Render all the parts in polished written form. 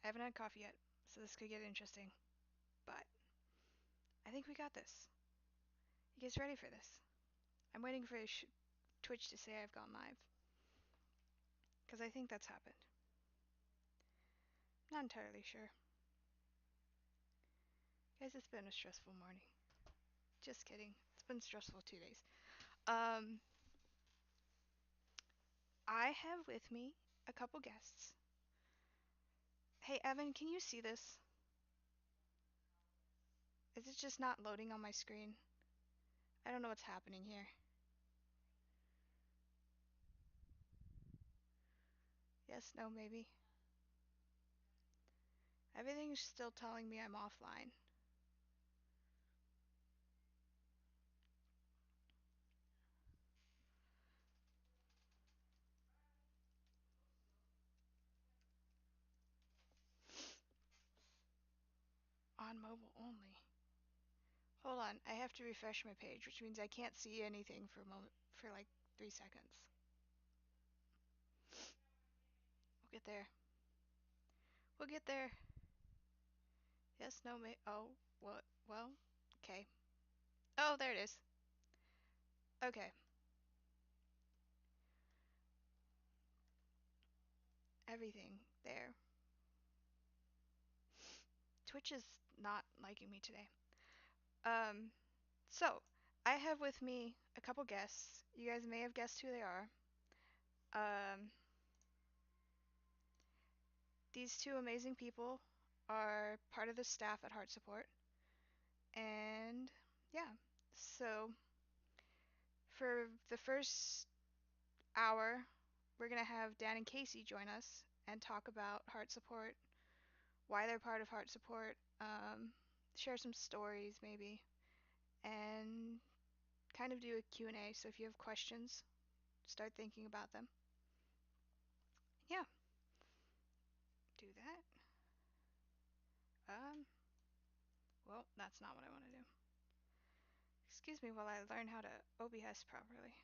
I haven't had coffee yet, so this could get interesting. But I think we got this. You guys ready for this? I'm waiting for Twitch to say I've gone live. Because I think that's happened. Not entirely sure. Guys, it's been a stressful morning. Just kidding. It's been stressful 2 days. I have with me a couple guests. Hey, Evan, can you see this? Is it just not loading on my screen? I don't know what's happening here. Yes, no, maybe. Everything's still telling me I'm offline. On mobile only. Hold on, I have to refresh my page, which means I can't see anything for a moment, for like 3 seconds. We'll get there. We'll get there. Yes, no, may. Oh, what? Well, okay. Oh, there it is. Okay. Everything there. Twitch is not liking me today. So I have with me a couple guests. You guys may have guessed who they are. Um, these two amazing people are part of the staff at Heart Support. And yeah, so for the first hour, we're going to have Dan and Casey join us and talk about Heart Support, why they're part of Heart Support, share some stories maybe, and kind of do a Q&A. So if you have questions, start thinking about them. Yeah, do that. Well, that's not what I want to do. Excuse me while I learn how to OBS properly.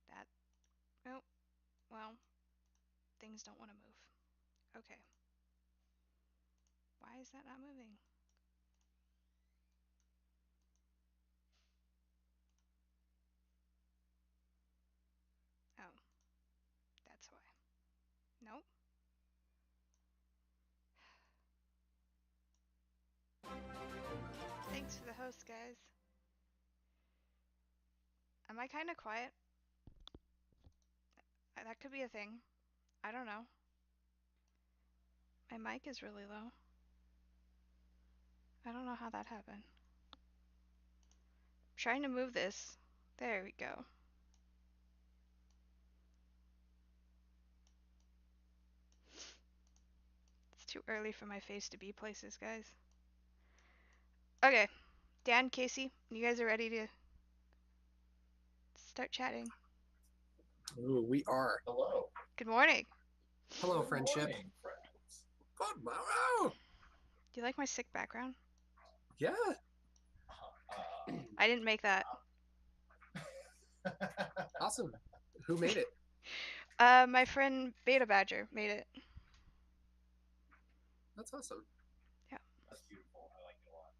That, oh, well, things don't want to move. Okay. Why is that not moving? Oh, that's why. Nope. Thanks for the host, guys. Am I kind of quiet? That could be a thing. I don't know. My mic is really low. I don't know how that happened. I'm trying to move this. There we go. It's too early for my face to be places, guys. Okay. Dan, Casey, you guys are ready to start chatting. Ooh, we are. Hello. Good morning. Hello, Good friendship. morning, friends. Good morrow. Do you like my sick background? Yeah. I didn't make that. Awesome. Who made it? My friend Beta Badger made it. That's awesome. Yeah. That's beautiful. I like it a lot.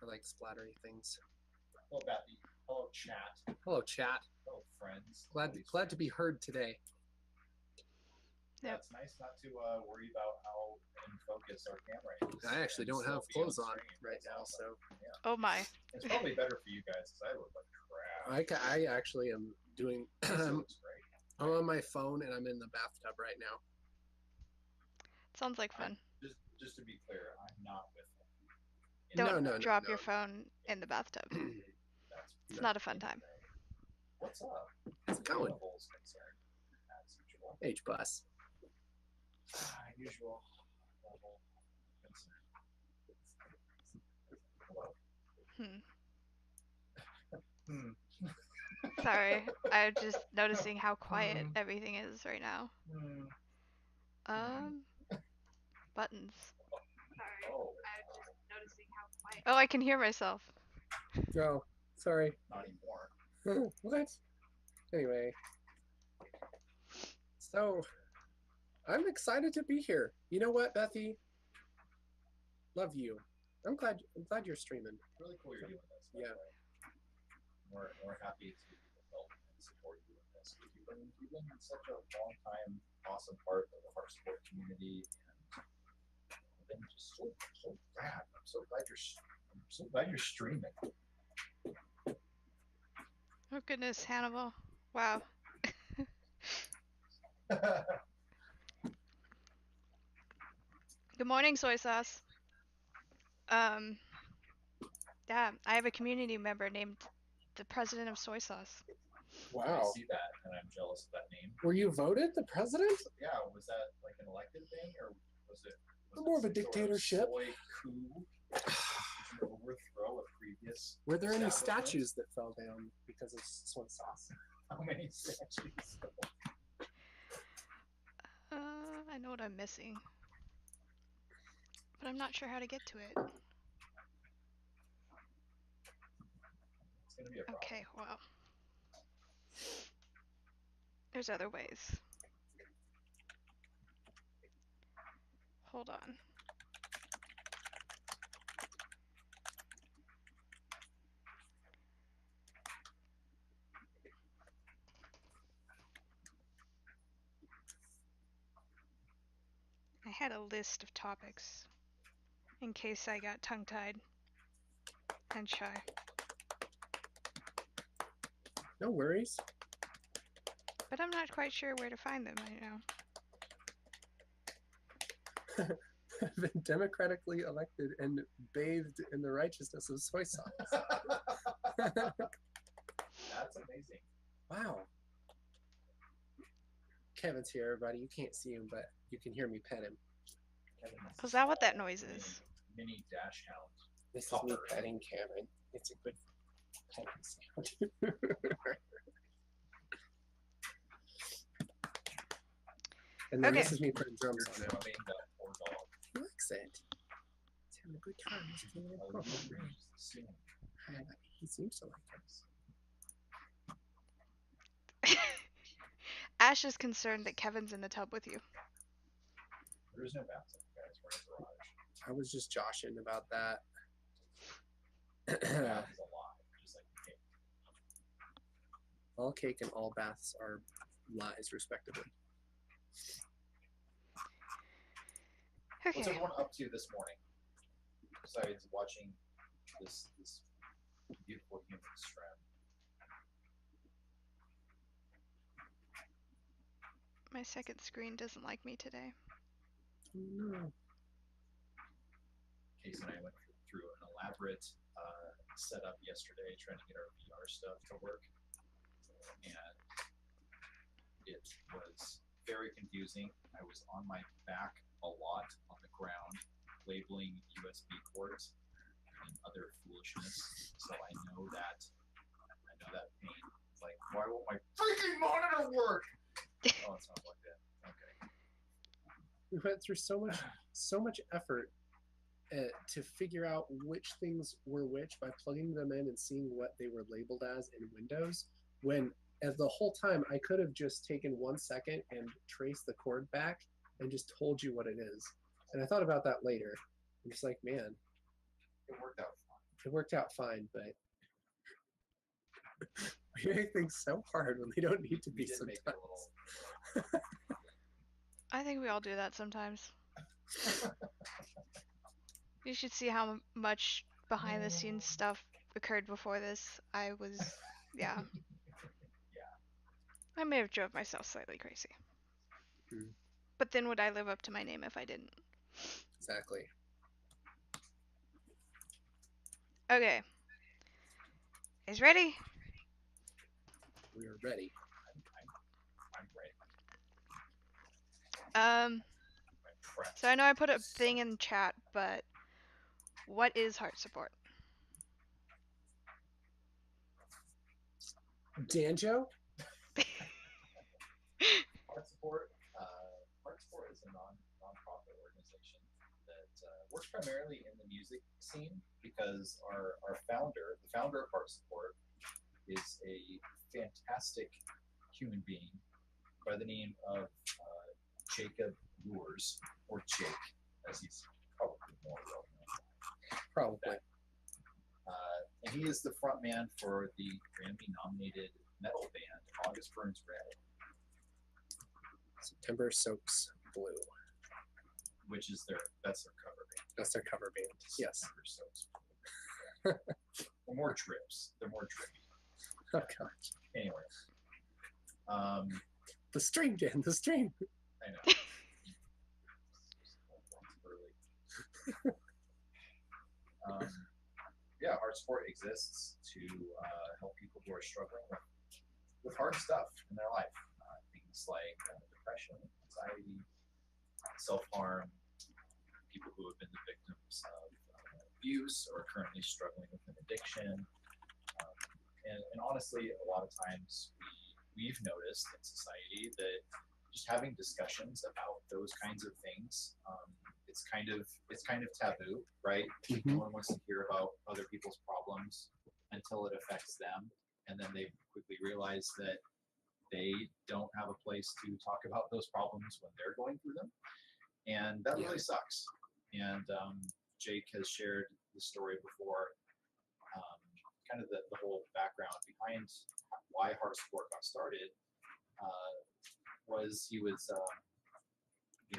I like splattery things. Hello, Bethy. Hello, chat. Hello, chat. Hello, friends. Glad to be heard today. Yeah, Yep. it's nice not to worry about how in focus our camera is. I actually don't have clothes on right now, so yeah. Oh my. It's probably better for you guys because I look like crap. I actually am doing. This looks great. I'm on my phone and I'm in the bathtub right now. Sounds like fun. Just to be clear, I'm not with him. Don't drop your phone in the bathtub. It's not a fun time. What's up? How's it going? Concerned, as usual. H bus. Usual level concern. Hello. Sorry, I'm just noticing how quiet everything is right now. Buttons. Sorry, I'm just noticing how quiet. Oh, I can hear myself. Oh, sorry. Not anymore. What? Anyway. So, I'm excited to be here. You know what, Bethy? Love you. I'm glad you're streaming. Really cool you're doing this. by Yeah. the way. We're happy to help and support you in this. You've been such a long time, awesome part of the heart support community, and I've been just so glad. I'm so glad you're streaming. Oh goodness, Hannibal. Wow. Good morning, soy sauce. Yeah, I have a community member named the president of soy sauce. I Wow. see that, and I'm jealous of that name. Were you voted the president? Yeah, was that like an elected thing, or was it More of a some sort dictatorship. soy coup? Did you overthrow a previous? Were there any establishment? statues that fell down because of soy sauce? How many statues? I know what I'm missing, but I'm not sure how to get to it. It's gonna be a problem. Okay, well. There's other ways. Hold on. I had a list of topics in case I got tongue-tied and shy. No worries. But I'm not quite sure where to find them right now. I've been democratically elected and bathed in the righteousness of soy sauce. That's amazing. Wow. Kevin's here, everybody. You can't see him, but you can hear me pet him. Kevin is Was that what that small, noise is? Mini dash hound. This is me Copper. petting Kevin. It's a good petting sound. And then Okay. this is me putting drums You're on it. drumming that poor dog. He likes it. He's having a good time. He's feeling it. Oh, you're just assuming. He seems to like it. Ash is concerned that Kevin's in the tub with you. There is no bathtub, guys. We're in a garage. I was just joshing about that. Bath is alive, just like the cake. All cake and all baths are lies, respectively. What's Okay. everyone up to this morning? Besides watching this beautiful human strand. My second screen doesn't like me today. No. Casey and I went through an elaborate setup yesterday trying to get our VR stuff to work. And it was very confusing. I was on my back a lot on the ground, labeling USB ports and other foolishness. So I know that pain. It's like, why won't my freaking monitor work? Oh, it sounds like that. Okay. We went through so much effort to figure out which things were which by plugging them in and seeing what they were labeled as in Windows, when the whole time I could have just taken 1 second and traced the cord back and just told you what it is. And I thought about that later. I'm just like, man, It worked out fine. it worked out fine, but we make things so hard when they don't need to We be did make it sometimes. a little. I think we all do that sometimes. You should see how much behind the scenes stuff occurred before this. Yeah. Yeah. I may have drove myself slightly crazy. Hmm. But then would I live up to my name if I didn't? Exactly. Okay. Guys ready? We are ready. I'm ready. Um, I'm prepped. so I know I put a thing in chat, but what is heart support? Danjo? Heart Support is a non-profit organization that works primarily in the music scene because our founder, the founder of Heart Support, is a fantastic human being by the name of Jacob Lures, or Jake, as he's probably more well known. Probably. And he is the front man for the Grammy-nominated metal band August Burns Red, September Soaks Blue. which is that's their cover band. That's their cover band. Yes. September Soaks Blue. They're more drips. They're more drippy. Oh god. Anyway, The string, Jan. The string. I know. Early. Yeah, Heart Support exists to help people who are struggling with hard stuff in their life. Things like depression, anxiety, self-harm, people who have been the victims of abuse or are currently struggling with an addiction. And honestly, a lot of times we've noticed in society that just having discussions about those kinds of things, it's kind of taboo, right? Mhm. No one wants to hear about other people's problems until it affects them, and then they quickly realize that they don't have a place to talk about those problems when they're going through them, and that really sucks. And Jake has shared the story before, kind of the whole background behind why Heart Support got started. Was he was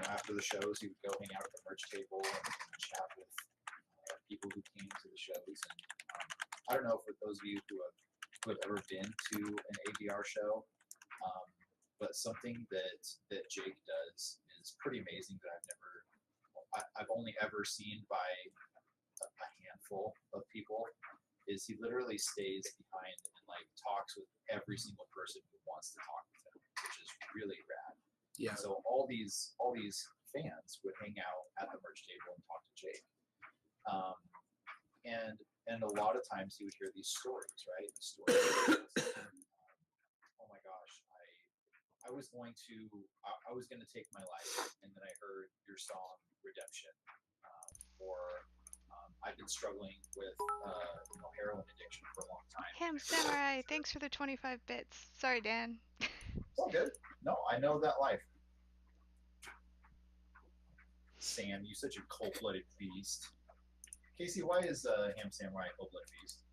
after the shows, he would go hang out at the merch table and chat with people who came to the shows. And I don't know, for those of you who have ever been to an ABR show, but something that Jake does is pretty amazing that I've only ever seen by a handful of people. Is he literally stays behind and like talks with every single person who wants to talk with him, which is really rad. Yeah. So all these fans would hang out at the merch table and talk to Jake, and a lot of times he would hear these stories, right? The stories. Oh my gosh, I was going to take my life, and then I heard your song Redemption, or I've been struggling with heroin addiction for a long time. Ham Samurai, thanks for the 25 bits. Sorry, Dan. It's all good. No, I know that life. Sam, you such a cold-blooded beast. Casey, why is Ham Samurai a cold-blooded beast?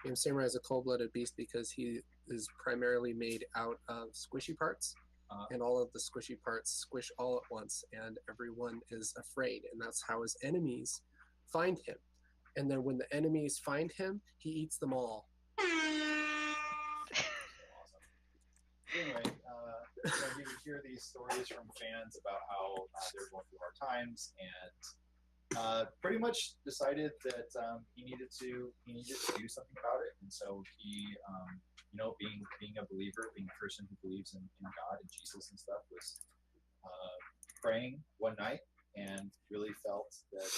Ham Samurai is a cold-blooded beast because he is primarily made out of squishy parts, and all of the squishy parts squish all at once, and everyone is afraid, and that's how his enemies find him. And then when the enemies find him, he eats them all. Anyway, you would hear these stories from fans about how they're going through hard times, and pretty much decided that he needed to do something about it. And so he, being a believer, being a person who believes in God and Jesus and stuff, was praying one night and really felt that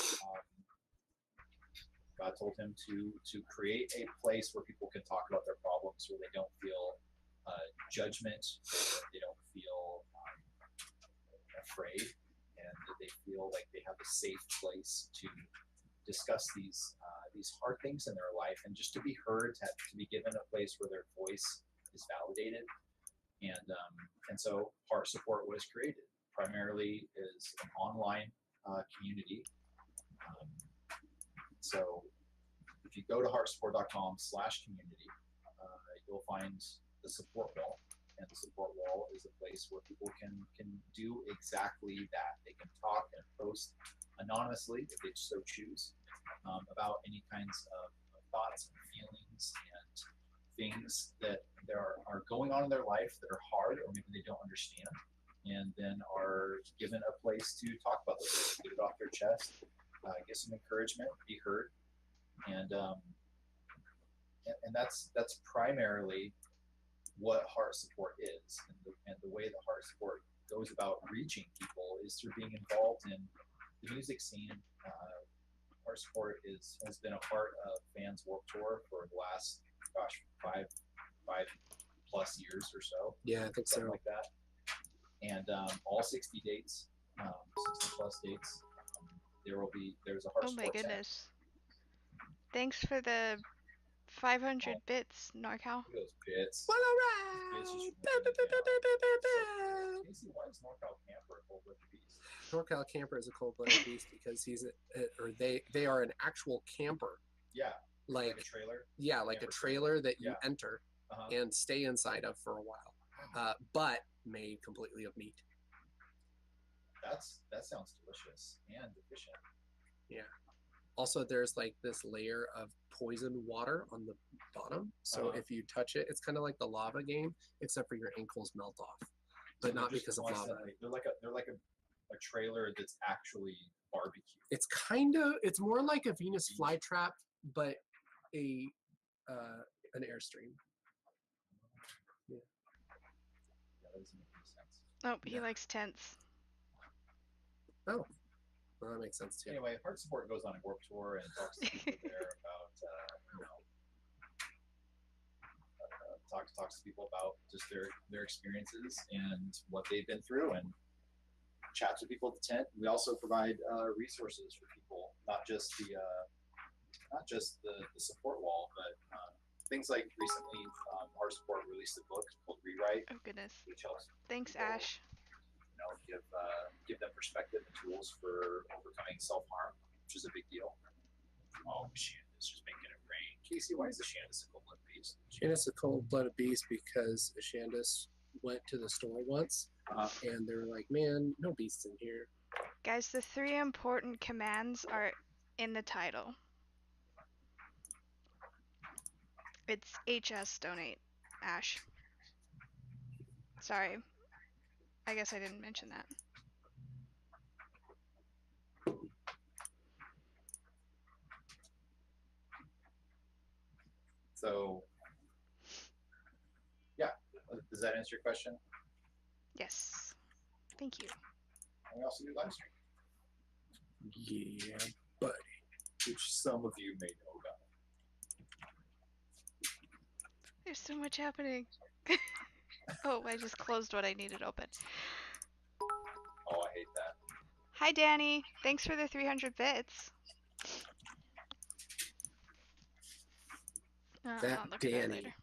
God told him to create a place where people can talk about their problems, where they don't feel judgment, they don't feel afraid, and that they feel like they have a safe place to discuss these hard things in their life, and just to be heard, to be given a place where their voice is validated. And so Heart Support was created. Primarily is an online community. So if you go to heartsupport.com/community, you'll find the support wall, and the support wall is a place where people can do exactly that. They can talk and post anonymously, if they so choose, about any kinds of thoughts and feelings and things that are going on in their life that are hard, or maybe they don't understand, and then are given a place to talk about those things, get it off their chest, get some encouragement, be heard, and that's primarily what Heart Support is, and the way that Heart Support goes about reaching people is through being involved in the music scene. Heart Support has been a part of Fans Warped Tour for the last 5+ years or so. Yeah, I think something so. like that. And all 60 dates, 60+ dates. There's a Heart Oh Support my tent. goodness. Thanks for the 500 bits, NorCal. Look at those bits. Well, Bits just alright. running down. So, Casey, why is NorCal Camper a cold-blooded NorCal camper is a cold-blooded beast because they are an actual camper, Yeah, like a trailer. yeah, like a Camper trailer that you Yeah. enter Uh-huh. and stay inside of for a while, but made completely of meat. That sounds delicious and efficient. Also, there's like this layer of poison water on the bottom, so if you touch it, it's kind of like the lava game, except for your ankles melt off, but not because of lava. Constantly- They're like a trailer that's actually barbecue. It's more like a Venus flytrap, but an airstream. Yeah, that doesn't make any sense. Oh, he Yeah. likes tents. Well, that makes sense too. Anyway, Heart Support goes on a Warped Tour and talks to people there about, talks to people about just their experiences and what they've been through, and chats with people at the tent. We also provide resources for people, not just the support wall, but things like recently Heart Support released a book called Rewrite, Oh goodness. which helps Thanks, people, Ash. give them perspective and tools for overcoming self-harm, which is a big deal. Oh, Shanda's just making it rain. Casey, why is the Shandus a cold-blooded beast? Shandis is a cold-blooded beast because Shandis went to the store once, and they were like, "Man, no beasts in here." Guys, the 3 important commands are in the title. It's HS donate, Ash. Sorry. I guess I didn't mention that. So, yeah, does that answer your question? Yes. Thank you. And we also do live stream, Yeah, buddy. which some of you may know about. There's so much happening. Oh, I just closed what I needed open. Oh, I hate that. Hi, Danny. Thanks for the 300 bits. That I'll look at Danny. that later.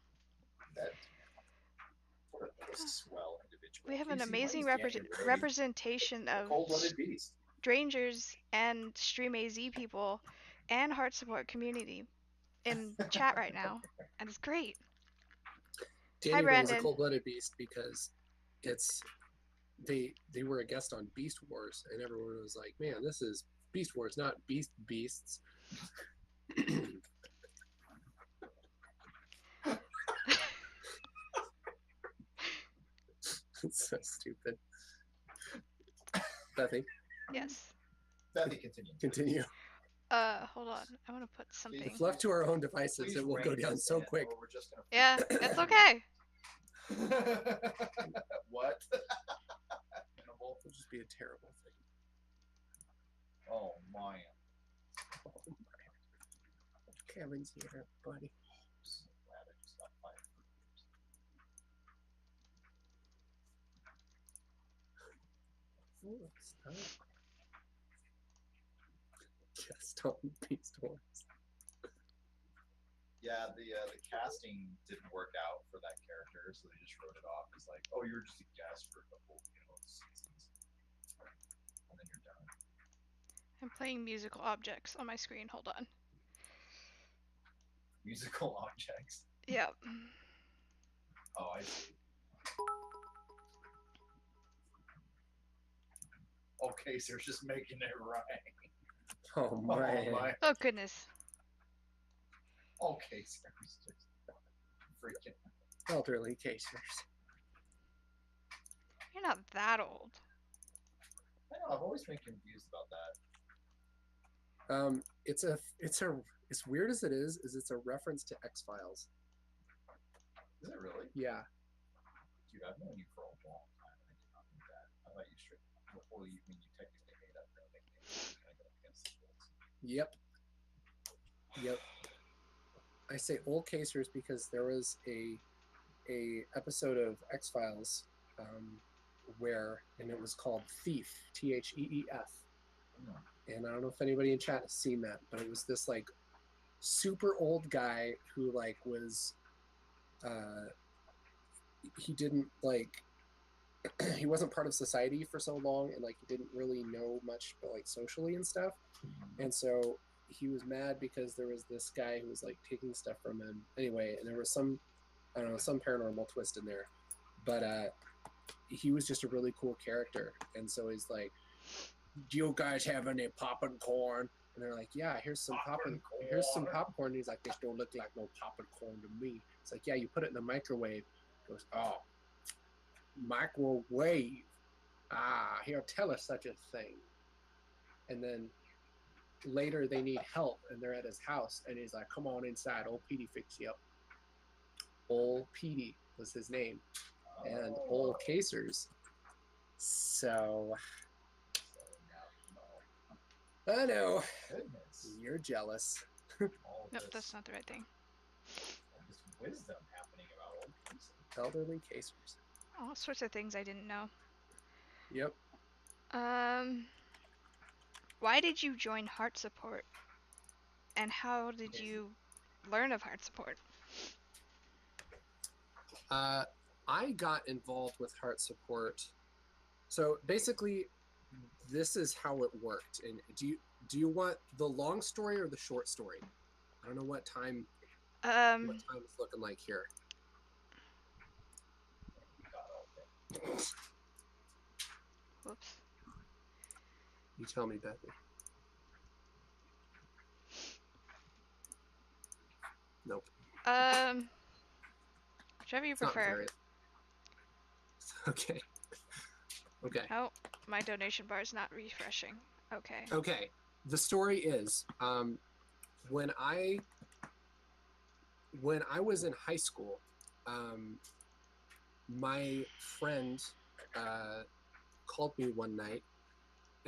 What a swell individual. We have an Casey, why amazing is Danny Ray representation a of cold-blooded beast? strangers and Stream AZ people and Heart Support community in chat right now, and it's great. Danny Ray is a Brandon. cold-blooded beast because they were a guest on Beast Wars, and everyone was like, "Man, this is Beast Wars, not Beasts." It's so stupid. Bethy, Yes. Bethy, continue. continue. Hold on. I want to put If something. left to our own devices, Please it will go rein down this so in, quick. or we're just gonna Yeah, it's okay. What? Minimal. It'll just be a terrible thing. Oh my. Oh my. Kevin's here, buddy. I'm so glad I just got 5 Oh, stop. Just on Beast Wars. Yeah, the casting didn't work out for that character, so they just wrote it off as like, oh, you're just a guest for a couple, seasons, and then you're done. I'm playing musical objects on my screen. Hold on. Musical objects. Yep. Oh, I see. Okay, so they're just making it right. Oh Oh my. my. Oh goodness. Okay, so it's just freaking. Elderly casers. You're not that old. I know. I've always been confused about that. As weird as it is it's a reference to X-Files. Is it really? Yeah. Dude, I've known you for a long time. I did not know that. I thought you straight. Well, you mean you technically made up that nickname. Kind of go against the rules. Yep. I say old casers because there was a episode of X-Files and it was called Thief, Theef. And I don't know if anybody in chat has seen that, but it was this like super old guy who like was he didn't like he wasn't part of society for so long, and like he didn't really know much, but like socially and stuff. And so he was mad because there was this guy who was like taking stuff from him anyway, and there was some, I don't know, some paranormal twist in there. But he was just a really cool character, and so he's like, "Do you guys have any popping corn?" And they're like, "Yeah, here's some popping. Here's some popcorn." And he's like, "This don't look like no popping corn to me." It's like, "Yeah, you put it in the microwave." He goes, "Oh, microwave. Ah, here, tell us such a thing." And then later they need help, and they're at his house, and he's like, "Come on inside, old Petey fix you up." Old Petey was his name, and old Casers. So So now you know. I know Goodness. you're jealous. All Nope, this, that's not the right thing. all this wisdom happening about old Casey. Elderly Casers. All sorts of things I didn't know. Yep. Why did you join Heart Support? And how did you learn of Heart Support? I got involved with Heart Support. So basically, this is how it worked. And do you want the long story or the short story? I don't know what time Um, it's looking like here. whoops. You tell me, Bethany. Nope. Whichever you It's not prefer. very. Okay. Okay. Oh, my donation bar is not refreshing. Okay. Okay. The story is, when I was in high school, my friend called me one night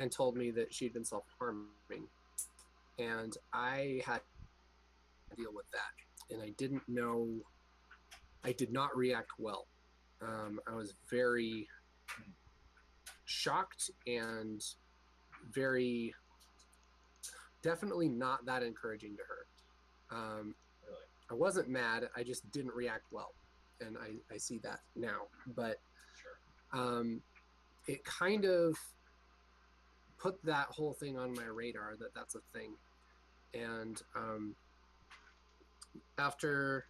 and told me that she'd been self-harming, and I had to deal with that, and I didn't know. I did not react well. I was very shocked and very definitely not that encouraging to her. Really? I wasn't mad. I just didn't react well, and I see that now. But Sure. it kind of put that whole thing on my radar that that's a thing. And after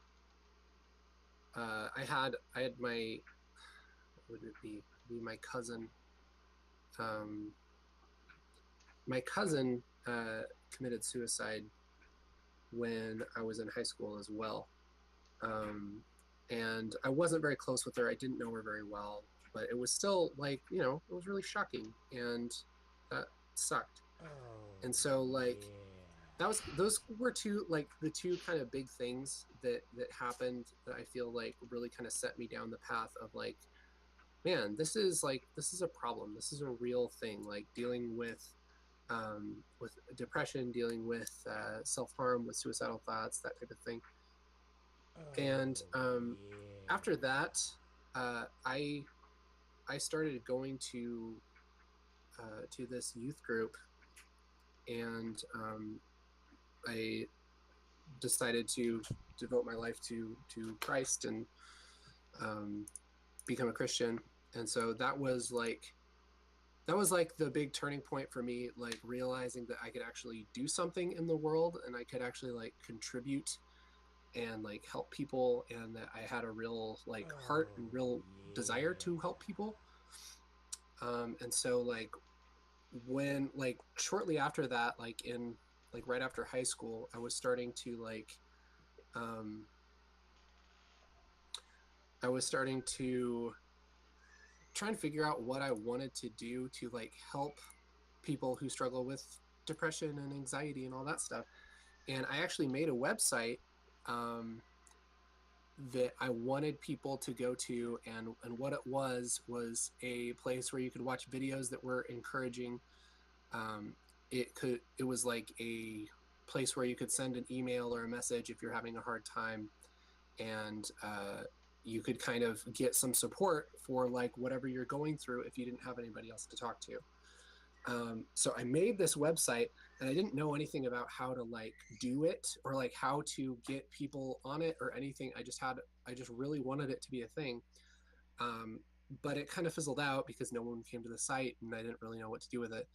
I had my, what would it be my cousin. My cousin committed suicide when I was in high school as well. And I wasn't very close with her. I didn't know her very well, but it was still like, you know, it was really shocking, and that sucked. And so like those were the two kind of big things that happened that I feel like really kind of set me down the path of like, man, this is a problem. This is a real thing. Like dealing with depression, dealing with self-harm, with suicidal thoughts, that type of thing. And after that, I started going to this youth group, and I decided to devote my life to Christ and become a Christian. And so that was like the big turning point for me, like realizing that I could actually do something in the world, and I could actually like contribute and like help people, and that I had a real like heart and real desire to help people. And so like when like shortly after that, like in like right after high school, I was starting to like I was starting to try and figure out what I wanted to do to like help people who struggle with depression and anxiety and all that stuff. And I actually made a website that I wanted people to go to, and what it was a place where you could watch videos that were encouraging. It was like a place where you could send an email or a message if you're having a hard time, and you could kind of get some support for like whatever you're going through if you didn't have anybody else to talk to. So I made this website, and I didn't know anything about how to like do it or like how to get people on it or anything. I just really wanted it to be a thing. but it kind of fizzled out because no one came to the site and I didn't really know what to do with it.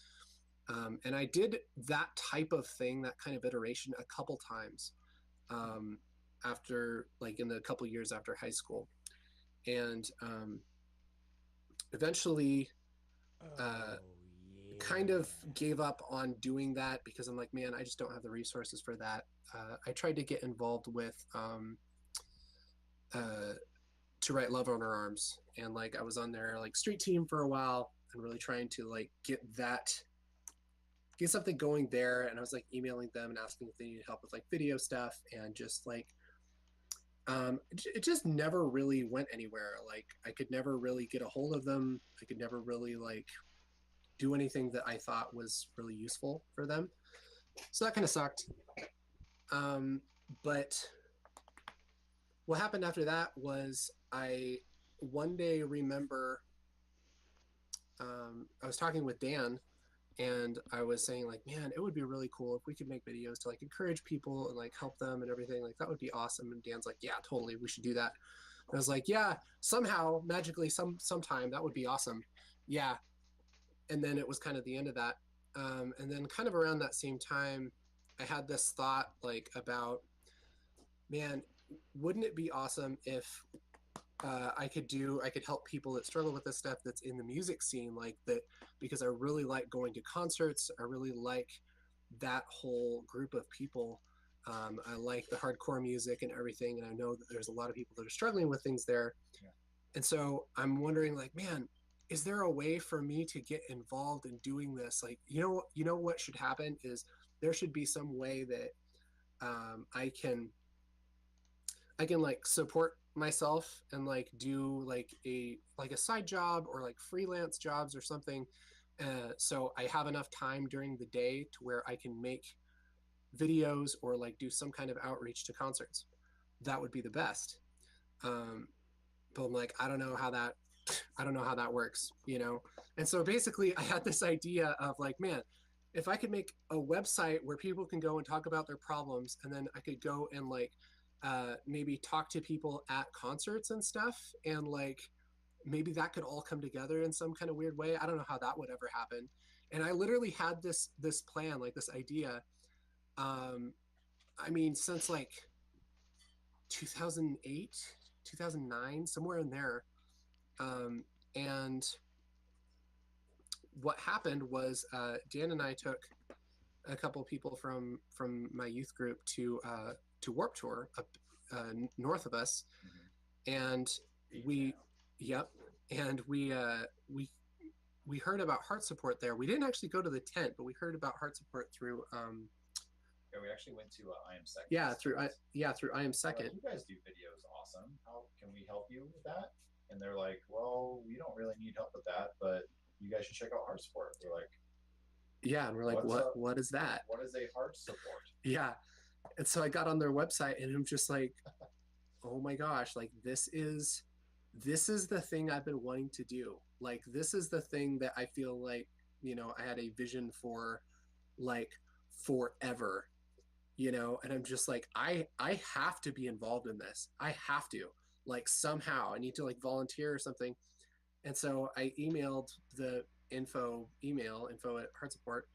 And I did that type of thing, that kind of iteration, a couple times after, like in the couple years after high school. And eventually kind of gave up on doing that because I'm like, man, I just don't have the resources for that. I tried to get involved with To Write Love on Our Arms, and like I was on their like street team for a while and really trying to like get something going there. And I was like emailing them and asking if they needed help with like video stuff, and just like it just never really went anywhere. Like I could never really get a hold of them. I could never really like do anything that I thought was really useful for them. So that kind of sucked. But what happened after that was I one day remember I was talking with Dan, and I was saying like, man, it would be really cool if we could make videos to like encourage people and like help them and everything. Like that would be awesome. And Dan's like, yeah, totally, we should do that. And I was like, yeah, somehow magically sometime that would be awesome. Yeah. And then it was kind of the end of that. And then kind of around that same time, I had this thought like about, man, wouldn't it be awesome if I could help people that struggle with this stuff that's in the music scene, like that, because I really like going to concerts. I really like that whole group of people. I like the hardcore music and everything, and I know that there's a lot of people that are struggling with things there. Yeah. And so I'm wondering, like, man, is there a way for me to get involved in doing this? Like, you know what should happen is there should be some way that I can like support myself and like do like a side job or like freelance jobs or something, so I have enough time during the day to where I can make videos or like do some kind of outreach to concerts. That would be the best. But I'm like, I don't know how that works, you know? And so basically I had this idea of like, man, if I could make a website where people can go and talk about their problems, and then I could go and like maybe talk to people at concerts and stuff, and like maybe that could all come together in some kind of weird way. I don't know how that would ever happen. And I literally had this plan, like this idea, I mean, since like 2008, 2009, somewhere in there. And what happened was Dan and I took a couple of people from my youth group to Warped Tour up north of us, and we heard about Heart Support there. We didn't actually go to the tent, but we heard about Heart Support through Yeah, we actually went to I Am Second. through I Am Second. Like, you guys do videos, awesome. How can we help you with that? And they're like, well, we don't really need help with that, but you guys should check out Heart Support. We're like, yeah, and we're like, what is that? What is a Heart Support? Yeah. And so I got on their website and I'm just like, oh my gosh, like this is the thing I've been wanting to do. Like this is the thing that I feel like, you know, I had a vision for like forever, you know, and I'm just like, I have to be involved in this. I have to, like, somehow I need to like volunteer or something. And so I emailed the info at Heart Support,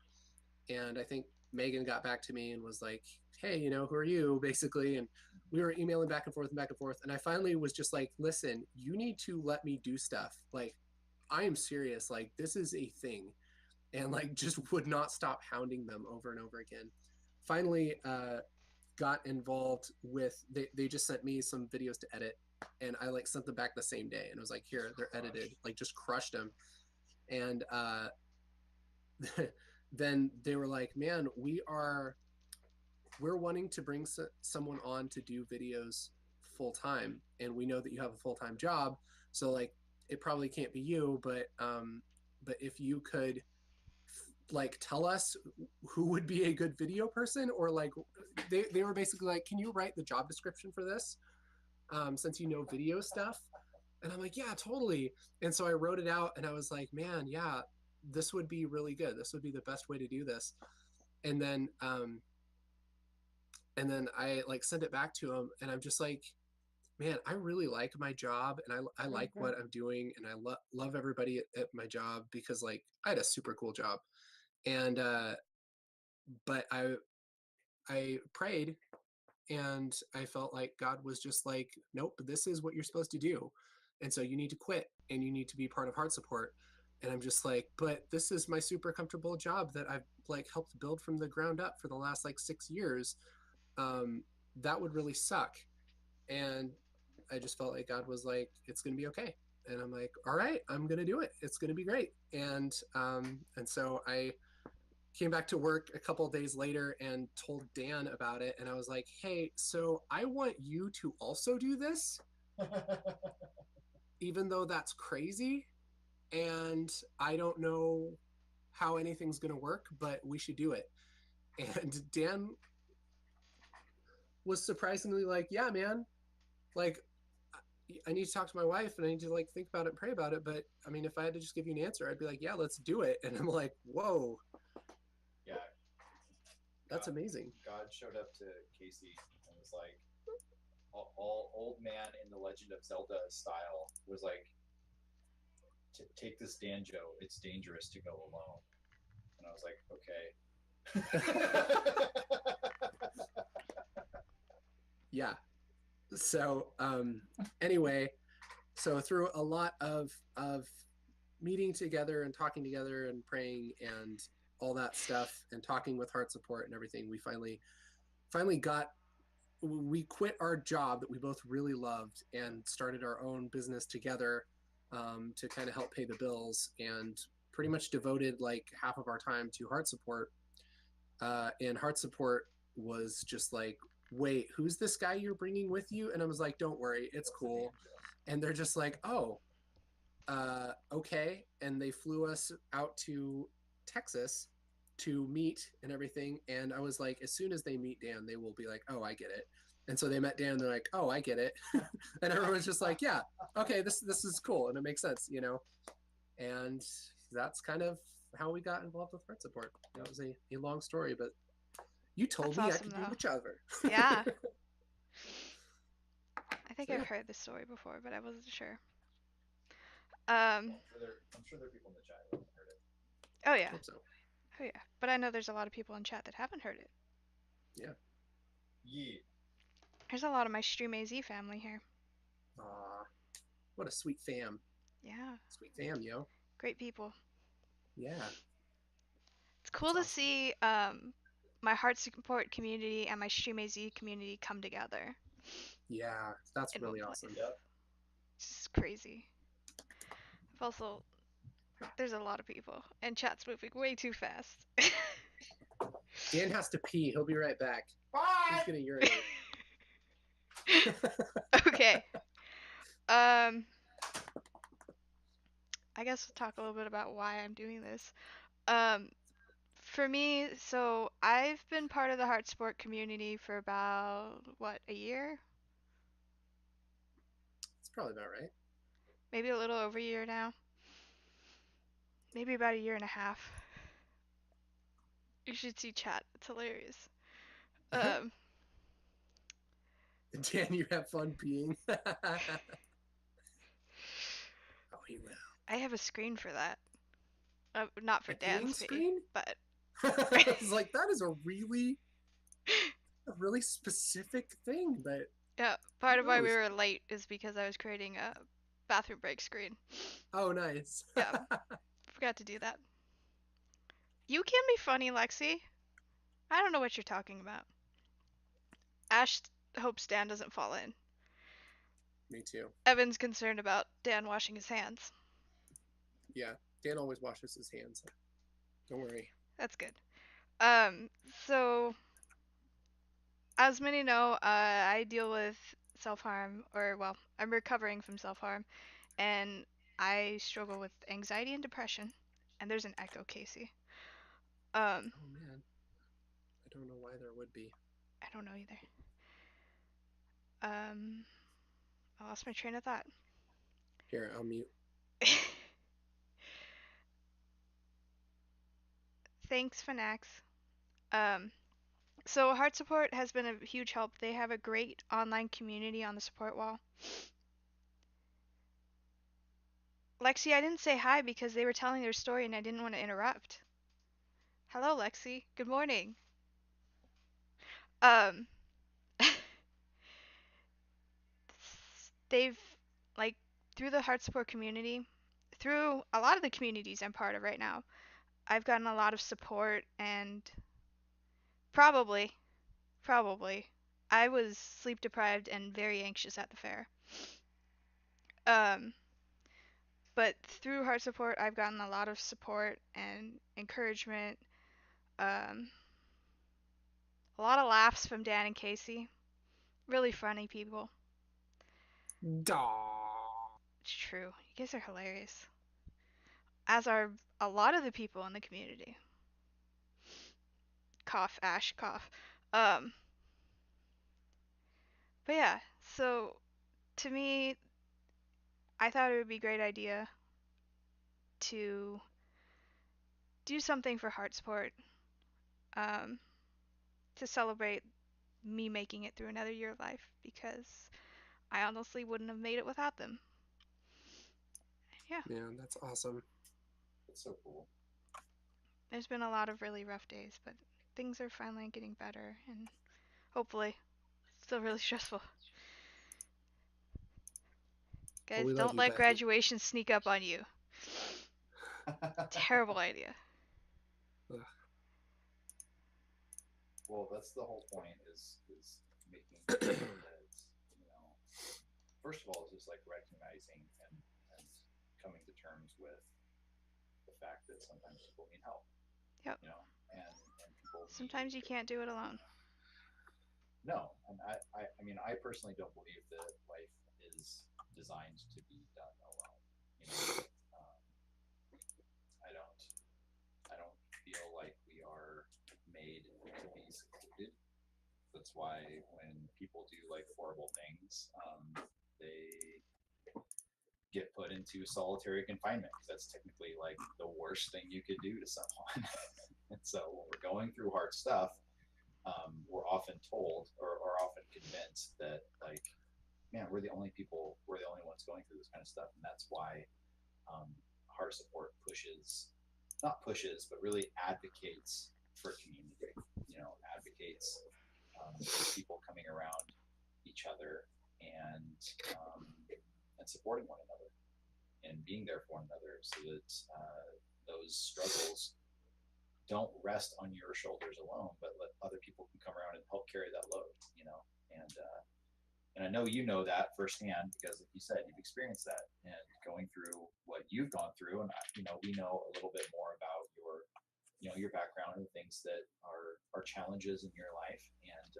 and I think Megan got back to me and was like, hey, you know, who are you, basically? And we were emailing back and forth. And I finally was just like, listen, you need to let me do stuff. Like, I am serious. Like, this is a thing. And like, just would not stop hounding them over and over again. Finally, got involved with, they just sent me some videos to edit, and I like sent them back the same day. And I was like, here, they're edited, like just crushed them. And then they were like, man, we're wanting to bring someone on to do videos full time, and we know that you have a full-time job, so like it probably can't be you, but if you could like tell us who would be a good video person, or like they were basically like, can you write the job description for this, since you know video stuff? And I'm like, yeah, totally. And so I wrote it out, and I was like, man, yeah, this would be really good. This would be the best way to do this. And then I like sent it back to him, and I'm just like, man, I really like my job, and I like Mm-hmm. what I'm doing, and I love everybody at my job because like I had a super cool job, and but I prayed, and I felt like God was just like, nope, this is what you're supposed to do, and so you need to quit, and you need to be part of Heart Support. And I'm just like, but this is my super comfortable job that I've like helped build from the ground up for the last like 6 years. Um, that would really suck. And I just felt like God was like, it's gonna be okay. And I'm like, all right, I'm gonna do it. It's gonna be great. And so I came back to work a couple of days later and told Dan about it. And I was like, hey, so I want you to also do this, even though that's crazy. And I don't know how anything's gonna work, but we should do it. And Dan was surprisingly like, yeah, man, like I need to talk to my wife and I need to like think about it and pray about it. But I mean, if I had to just give you an answer, I'd be like, yeah, let's do it. And I'm like, whoa, Yeah, that's God, amazing. God showed up to Casey and was like, all old man in the Legend of Zelda style was like, take this Danjo. It's dangerous to go alone. And I was like, okay. Yeah. So anyway, so through a lot of meeting together and talking together and praying and all that stuff and talking with Heart Support and everything, we finally got we quit our job that we both really loved and started our own business together, to kind of help pay the bills, and pretty much devoted like half of our time to Heart Support. And Heart Support was just like, wait, who's this guy you're bringing with you? And I was like, don't worry, it's What's the cool. Danjo? And they're just like, oh, okay. And they flew us out to Texas to meet and everything. And I was like, as soon as they meet Dan, they will be like, oh, I get it. And so they met Dan, and they're like, oh, I get it. And everyone's just like, yeah, okay, this is cool and it makes sense, you know. And that's kind of how we got involved with Heart Support. That was a long story, but you told That's me I awesome, could do though. whichever. Yeah. I think So, I've yeah. heard this story before, but I wasn't sure. Well, Um, I'm sure there are people in the chat who haven't heard it. oh yeah. Hope so. Oh yeah. But I know there's a lot of people in chat that haven't heard it. Yeah. Yeah. There's a lot of my Stream AZ family here. Aw, what a sweet fam. Yeah. Sweet fam, yo. Great people. Yeah. It's cool to That's awesome. see my Heart Support community and my Stream AZ community come together Yeah, that's in really one awesome. place. Yep. It's just crazy. I've also there's a lot of people and chat's moving way too fast. Dan has to pee. He'll be right back. He's Bye. gonna urinate. Okay. Um I guess we'll talk a little bit about why I'm doing this. Um for me, so I've been part of the Heart Sport community for about what, a year? It's probably about right. Maybe a little over a year now. Maybe about a year and a half. You should see chat. It's hilarious. Um Dan, you have fun peeing. Oh, he will. I have a screen for that. Not for A peeing Dan's pee, screen? but I was like, that is a really specific thing, but yeah, part of why we knows? were late is because I was creating a bathroom break screen. Oh, nice. Yeah, forgot to do that. You can be funny, Lexi. I don't know what you're talking about. Ash hopes Dan doesn't fall in. Me too. Evan's concerned about Dan washing his hands. Yeah, Dan always washes his hands. Don't worry. That's good. Um, so as many know, I deal with self-harm, or well, I'm recovering from self-harm, and I struggle with anxiety and depression. And there's an echo, Casey. Oh man, I don't know why there would be. I don't know either. Um, I lost my train of thought. Here, I'll mute. Thanks, Fanax. Um, So Heart Support has been a huge help. They have a great online community on the support wall. Lexi, I didn't say hi because they were telling their story and I didn't want to interrupt. Hello, Lexi. Good morning. Um, they've like through the Heart Support community, through a lot of the communities I'm part of right now, I've gotten a lot of support and probably, probably, I was sleep deprived and very anxious at the fair. Um, but through Heart Support, I've gotten a lot of support and encouragement. Um, a lot of laughs from Dan and Casey. Really funny people. Daw. It's true. You guys are hilarious. As are a lot of the people in the community. Cough, Ash, cough. Um, but yeah, so to me, I thought it would be a great idea to do something for Heart Support um, to celebrate me making it through another year of life because I honestly wouldn't have made it without them. Yeah, Yeah, that's awesome. It's so cool. there's been a lot of really rough days, but things are finally getting better and hopefully still really stressful. Well, Guys, we love don't you, let Becky. graduation sneak up on you. Terrible idea. Well, that's the whole point is making sure that, you know, first of all, it's just like recognizing and coming to terms with the fact that sometimes people need help. Yep. You know, and people Sometimes you can't do it alone. No, and I mean, I personally don't believe that life is designed to be done alone. You know, um, I don't feel like we are made to be secluded. That's why when people do like horrible things, they get put into solitary confinement because that's technically like the worst thing you could do to someone. And so when we're going through hard stuff, we're often told or often convinced that like, man, we're the only ones going through this kind of stuff, and that's why Heart Support not pushes, but really advocates for community. You know, advocates for people coming around each other and supporting one another and being there for one another, so that those struggles don't rest on your shoulders alone, but let other people can come around and help carry that load, you know. And I know you know that firsthand because, like you said, you've experienced that and going through what you've gone through, and you know, we know a little bit more about your background and things that are challenges in your life, and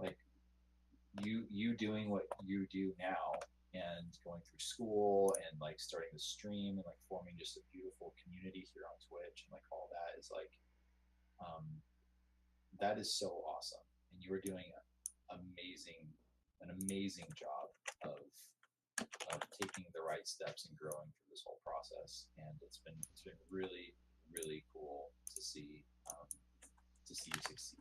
like you doing what you do now and going through school and like starting the stream and like forming just a beautiful community here on Twitch and like all that is like that is so awesome, and you are doing an amazing job of taking the right steps and growing through this whole process, and it's been really cool to see you succeed.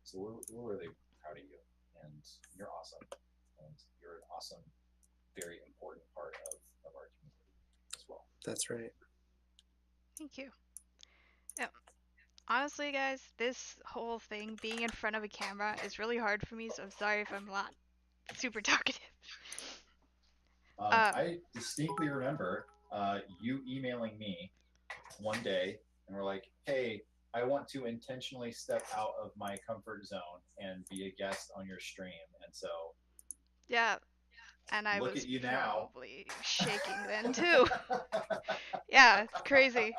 So we're really proud of you, and you're awesome, and you're an awesome, very important part of our community as well. That's right. Thank you. Yeah. Honestly, guys, this whole thing, being in front of a camera, is really hard for me, so I'm sorry if I'm not super talkative. I distinctly remember you emailing me one day and we're like, hey, I want to intentionally step out of my comfort zone and be a guest on your stream. And so Yeah, and I look was at you now. probably shaking then too. Yeah, it's crazy.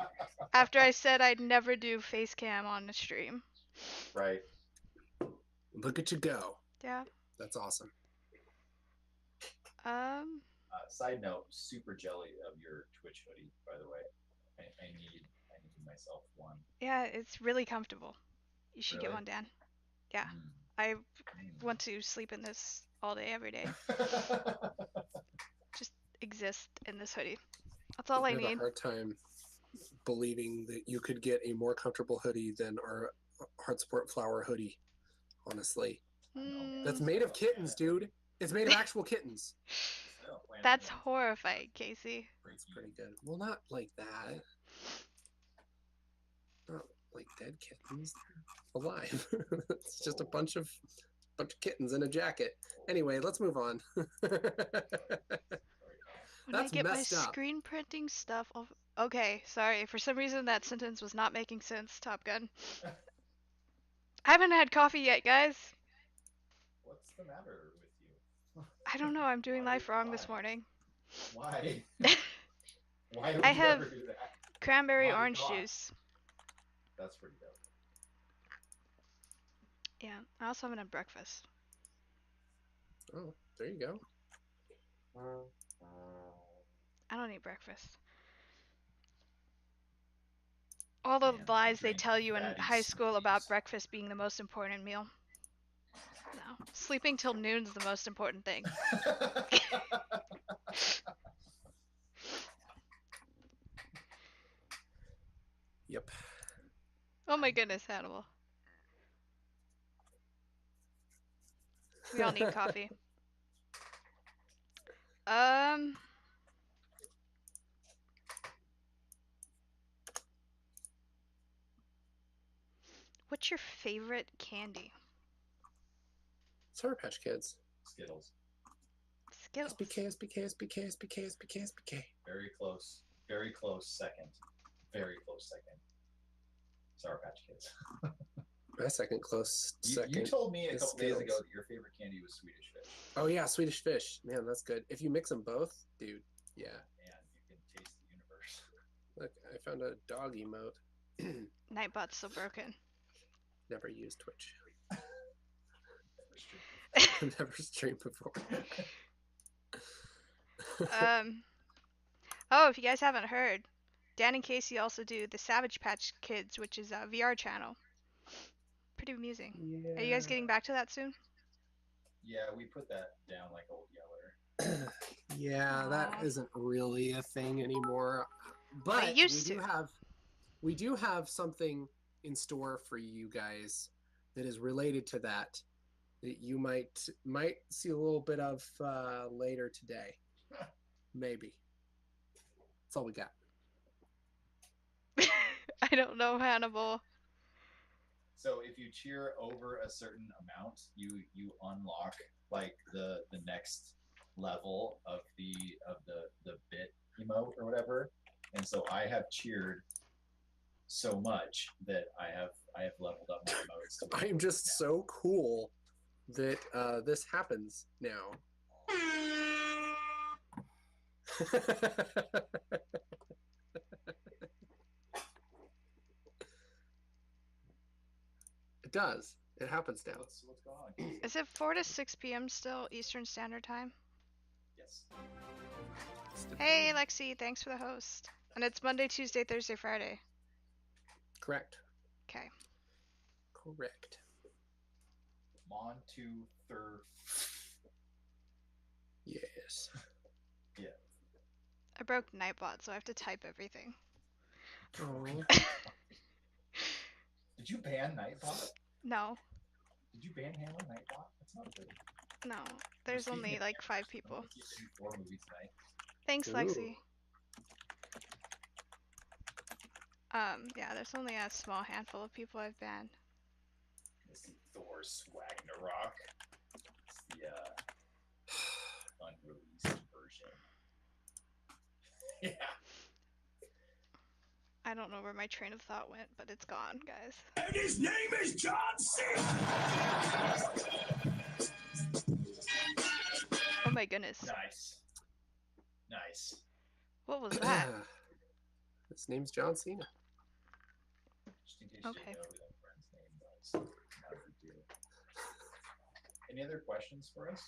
After I said I'd never do face cam on the stream. Right. Look at you go. Yeah. That's awesome. Side note, super jelly of your Twitch hoodie, by the way. I need myself one. Yeah, it's really comfortable. You should Really? get one, Dan. Yeah. I want to sleep in this all day, every day. Just exist in this hoodie. That's all I have need. a hard time believing that you could get a more comfortable hoodie than our Heart Support Flower hoodie. Honestly, that's made of kittens, dude. It's made of actual kittens. I don't plan on That's getting horrifying, Casey. It's pretty good. Well, not like that. Not like dead kittens. They're alive. It's just a bunch of kittens in a jacket. Anyway, let's move on. When I That's get my messed up. screen printing stuff off. Okay, sorry. For some reason, that sentence was not making sense, Top Gun. I haven't had coffee yet, guys. What's the matter with you? I don't know. I'm doing Why- life wrong this why? morning. Why? Why would I you have ever do that? cranberry My orange God. juice. That's pretty dope. Yeah, I also haven't had breakfast. Oh, there you go. I don't eat breakfast. All the Man, I lies they drink tell you in fatty high school about smoothies. breakfast being the most important meal. No, sleeping till noon's the most important thing. Yep. Oh my goodness, Hannibal. We all need coffee. What's your favorite candy? Sour Patch Kids. Skittles. Skittles. SBK, SBK, SBK, SBK, SBK, SBK. Very close. Very close second. Very close second. Sour Patch Kids. My second close You second. told me a is couple days ago Skittles. that your favorite candy was Swedish Fish. Oh yeah, Swedish Fish. Man, that's good. If you mix them both, dude. Yeah. And you can taste the universe. Look, I found a dog emote. Nightbot's so broken. Never used Twitch. Never should. I've never streamed before. Oh, if you guys haven't heard, Dan and Casey also do the Savage Patch Kids, which is a VR channel. Pretty amusing. Yeah. Are you guys getting back to that soon? Yeah, we put that down like Old Yeller. Yeah, that Aw. isn't really a thing anymore. But it used to. We do have something in store for you guys that is related to that you might see a little bit of later today. Maybe. That's all we got. I don't know, Hannibal. So if you cheer over a certain amount, you unlock like the next level of the bit emote or whatever. And so I have cheered so much that I have leveled up my emotes. to I am just so cool that this happens now. It does. It happens now. What's going on? Is it 4 to 6 p.m. still, Eastern Standard Time? Yes. Hey, Lexi, thanks for the host. And it's Monday, Tuesday, Thursday, Friday. Correct. Okay. Correct. Montu-thur. Yes. Yeah. I broke Nightbot, so I have to type everything. Oh. Did you ban Nightbot? No, Did you ban Halo Nightbot? That's not good. no. There's Speaking only of like banners, 5 people. I'm gonna keep doing 4 movies tonight. Thanks, Ooh. Lexi. Yeah, there's only a small handful of people I've banned. This is Thor Swagnarok. It's the unreleased version. Yeah. I don't know where my train of thought went, but it's gone, guys. And his name is John C. Oh my goodness. Nice. Nice. What was that? His name's John Cena. Just in case you Okay. didn't know who that friend's name was. Now you do. Any other questions for us?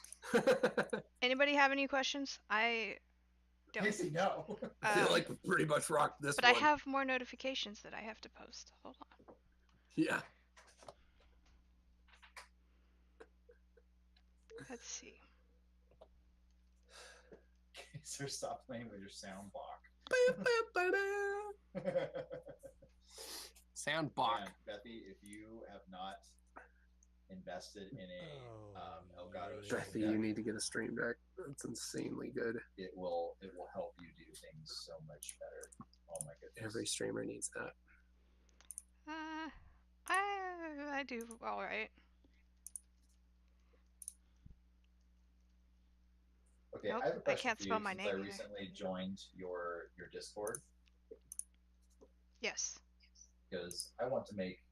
Anybody have any questions? I don't. Casey, no. I feel like we pretty much rocked this But one. I have more notifications that I have to post. Hold on. Yeah. Let's see. So stop playing with your sound block. Sound Bach. And Bethy, if you have not invested in a Elgato Stream Bethy, Deck, you need to get a stream deck. That's insanely good. it will help you do things so much better. Oh my goodness. Every streamer needs that. I do all right. Okay, Nope, I have a I question can't for spell you my since name I either. recently joined your Discord Yes. because I want to make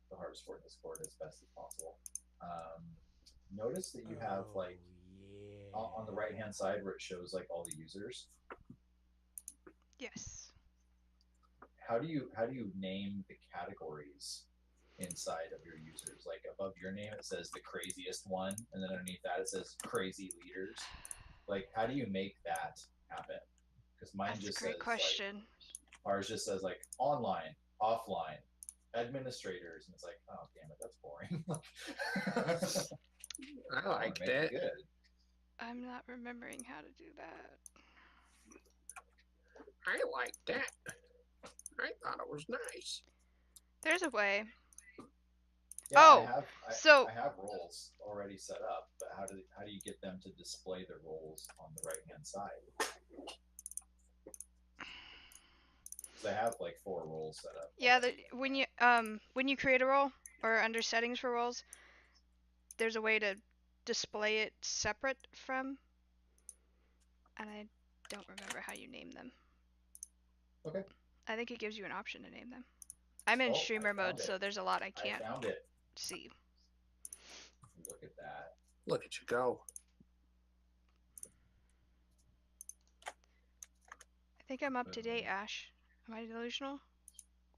the Heart Sport Discord as best as possible. Notice that you have like on the right hand side where it shows like all the users. Yes. How do you name the categories inside of your users? Like above your name it says the craziest one, and then underneath that it says crazy leaders. Like how do you make that happen? Because mine That's just a great says question. like, ours just says like online, offline, administrators, and it's like, oh damn it, that's boring. I like make it that. good. I'm not remembering how to do that. I like that. I thought it was nice. There's a way. Yeah, Oh, I have roles already set up, but how do you get them to display the roles on the right hand side? Because I have like 4 roles set up. Yeah, when you create a role or under settings for roles, there's a way to display it separate from, and I don't remember how you name them. Okay. I think it gives you an option to name them. I'm in Oh, streamer I mode, found so it. there's a lot I can't I found it. see. Look at that. Look at you go. I think I'm up to date, Ash. Am I delusional?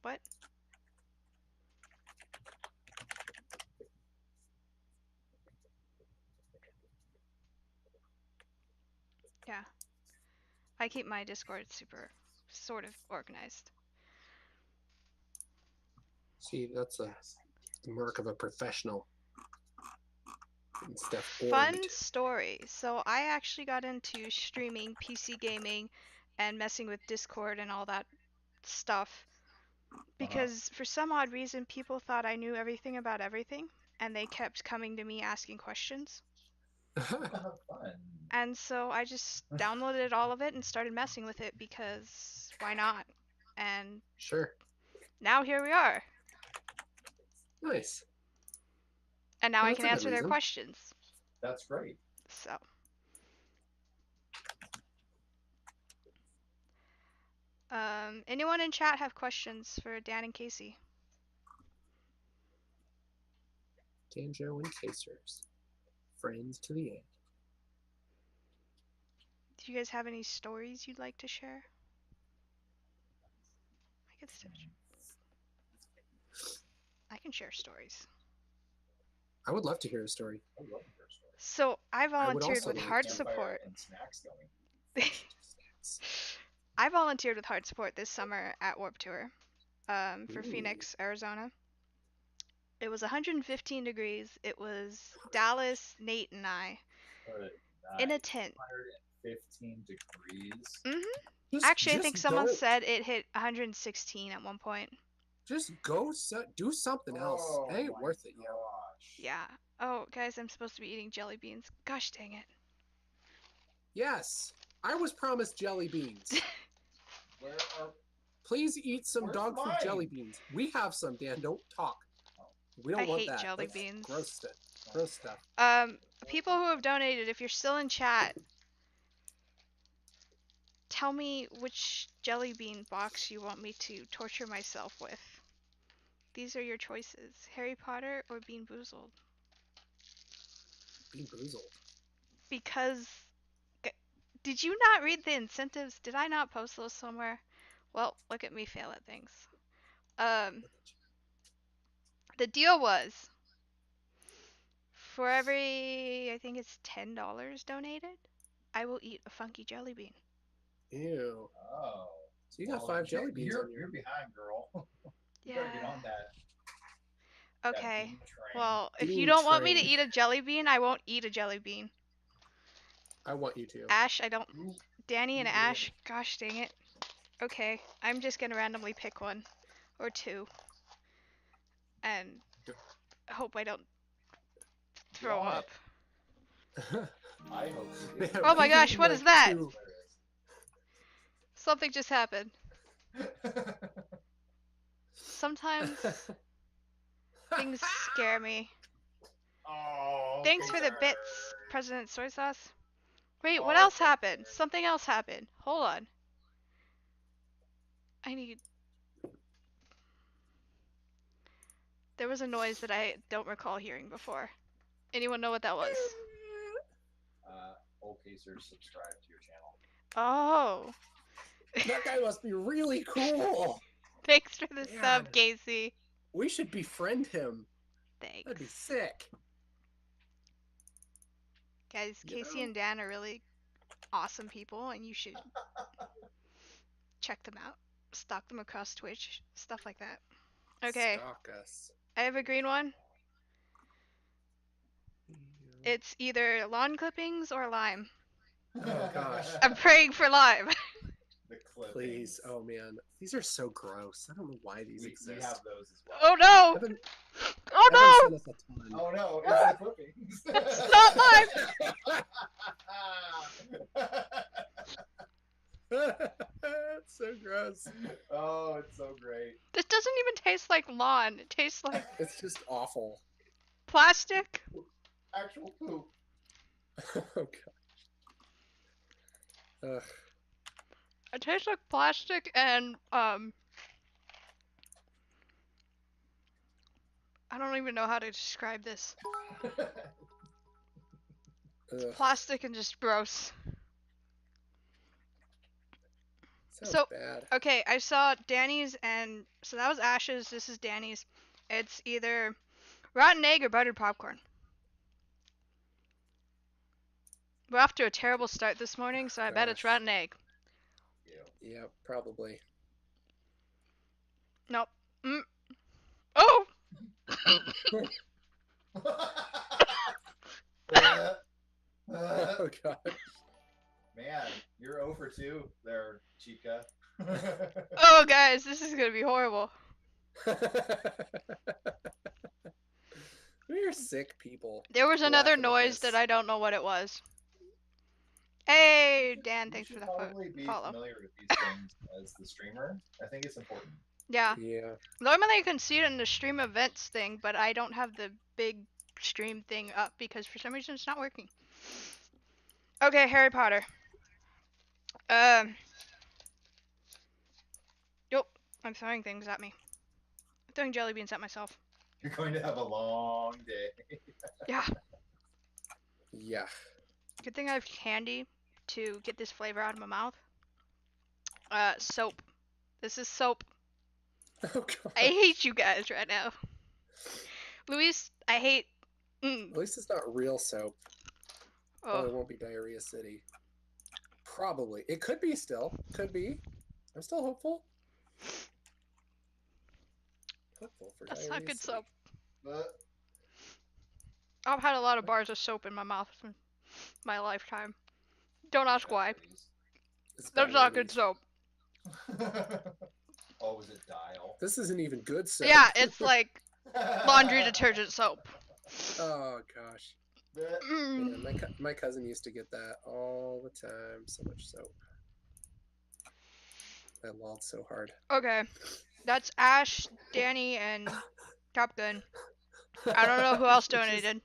What? Yeah. I keep my Discord super sort of organized. See, that's a mark of a professional. And stuff Fun orged. story. So I actually got into streaming, PC gaming, and messing with Discord and all that stuff because for some odd reason people thought I knew everything about everything, and they kept coming to me asking questions. Fun. And so I just downloaded all of it and started messing with it because why not? And Sure. now here we are. Nice. And now Well, I that's can a good answer their reason. questions. That's great. So. Anyone in chat have questions for Dan and Casey? Danjo and Casers. Friends to the end. Do you guys have any stories you'd like to share? I can share stories. I would love to hear a story. I would love to hear a story. So I volunteered also with like Heart Campfire Support. and snacks going. I volunteered with Heart Support this summer at Warped Tour for Phoenix, Arizona. It was 115 degrees. It was Dallas, Nate, and I in a tent. 115 degrees. Mm-hmm. Actually, I think someone said it hit 116 at one point. Just go do something else. It ain't worth it, yo. Yeah. Oh, guys, I'm supposed to be eating jelly beans. Gosh dang it. Yes, I was promised jelly beans. Please eat some dog food jelly beans. We have some, Dan. Don't talk. We don't want that. I hate jelly That's beans. Gross stuff. Gross stuff. People who have donated, if you're still in chat, tell me which jelly bean box you want me to torture myself with. These are your choices. Harry Potter or Bean Boozled? Bean Boozled. Because... Did you not read the incentives? Did I not post those somewhere? Well, look at me fail at things. The deal was, for every, I think it's $10 donated, I will eat a funky jelly bean. Ew. Oh. So you got 5 jelly beans on your... You're behind, girl. You Yeah. gotta get on that. Okay. That bean train. Well, if Bean you don't want me to train. eat a jelly bean, I won't eat a jelly bean. I want you to. Ash, I don't. Danny and Ash, gosh dang it. Okay, I'm just gonna randomly pick one or two and hope I don't throw on up. I hope you do. Man, Oh my we gosh, need, what is that? two- Something just happened. Sometimes things scare me. Oh, Thanks for the concern. bits, President Soy Sauce. Wait, what Oh, else happened? concern. Something else happened. Hold on. I need... There was a noise that I don't recall hearing before. Anyone know what that was? Okay, sir, subscribe to your channel. Oh. That guy must be really cool. Thanks for the Man. sub, Casey. We should befriend him. Thanks. That'd be sick. Guys, You Casey know? and Dan are really awesome people, and you should check them out. Stalk them across Twitch, stuff like that. Okay, Stalk us. I have a green one. It's either lawn clippings or lime. Oh, gosh. I'm praying for lime. The clippings. Please. Oh, man. These are so gross. I don't know why these We exist. have those as well. Oh no! Evan, Oh Evan no! sent us a ton. Oh no, it's the clippings. It's not lime! It's so gross. Oh, it's so great. This doesn't even taste like lawn. It tastes like It's just awful. plastic. Actual poop. Oh, gosh. Ugh. It tastes like plastic and I don't even know how to describe this. Ugh. Plastic and just gross. Sounds So- bad. Okay, I saw Danny's and so that was Ash's, this is Danny's. It's either rotten egg or buttered popcorn. We're off to a terrible start this morning, so I bet it's Gosh. rotten egg. Yeah, probably. Nope. Oh! Oh, God. Man, you're 0 for 2 there, Chica. Oh, guys, this is gonna be horrible. We're sick people. There was another Laughing at noise this. that I don't know what it was. Hey, Dan, You thanks for should the probably be follow. familiar with these things as the streamer. I think it's important. Yeah. Yeah. Normally I can see it in the stream events thing, but I don't have the big stream thing up because for some reason it's not working. Okay, Harry Potter. Yup, I'm throwing things at me. I'm throwing jelly beans at myself. You're going to have a long day. Yeah. Yeah. Good thing I have candy to get this flavor out of my mouth. Soap. This is soap. Oh, God. I hate you guys right now. Luis, I hate. At least it's not real soap. Oh, it Oh, won't be Diarrhea City. Probably. It could be still. Could be. I'm still hopeful. Hopeful for that's Diarrhea not good City. soap. But I've had a lot of bars of soap in my mouth in my lifetime. Don't ask why. It's That's not good diabetes. soap. Oh, was it Dial? This isn't even good soap. Yeah, it's like laundry detergent soap. Oh, gosh. But- Mm. Man, my cousin used to get that all the time. So much soap. I lolled so hard. Okay, that's Ash, Danny, and Top Gun. I don't know who else donated.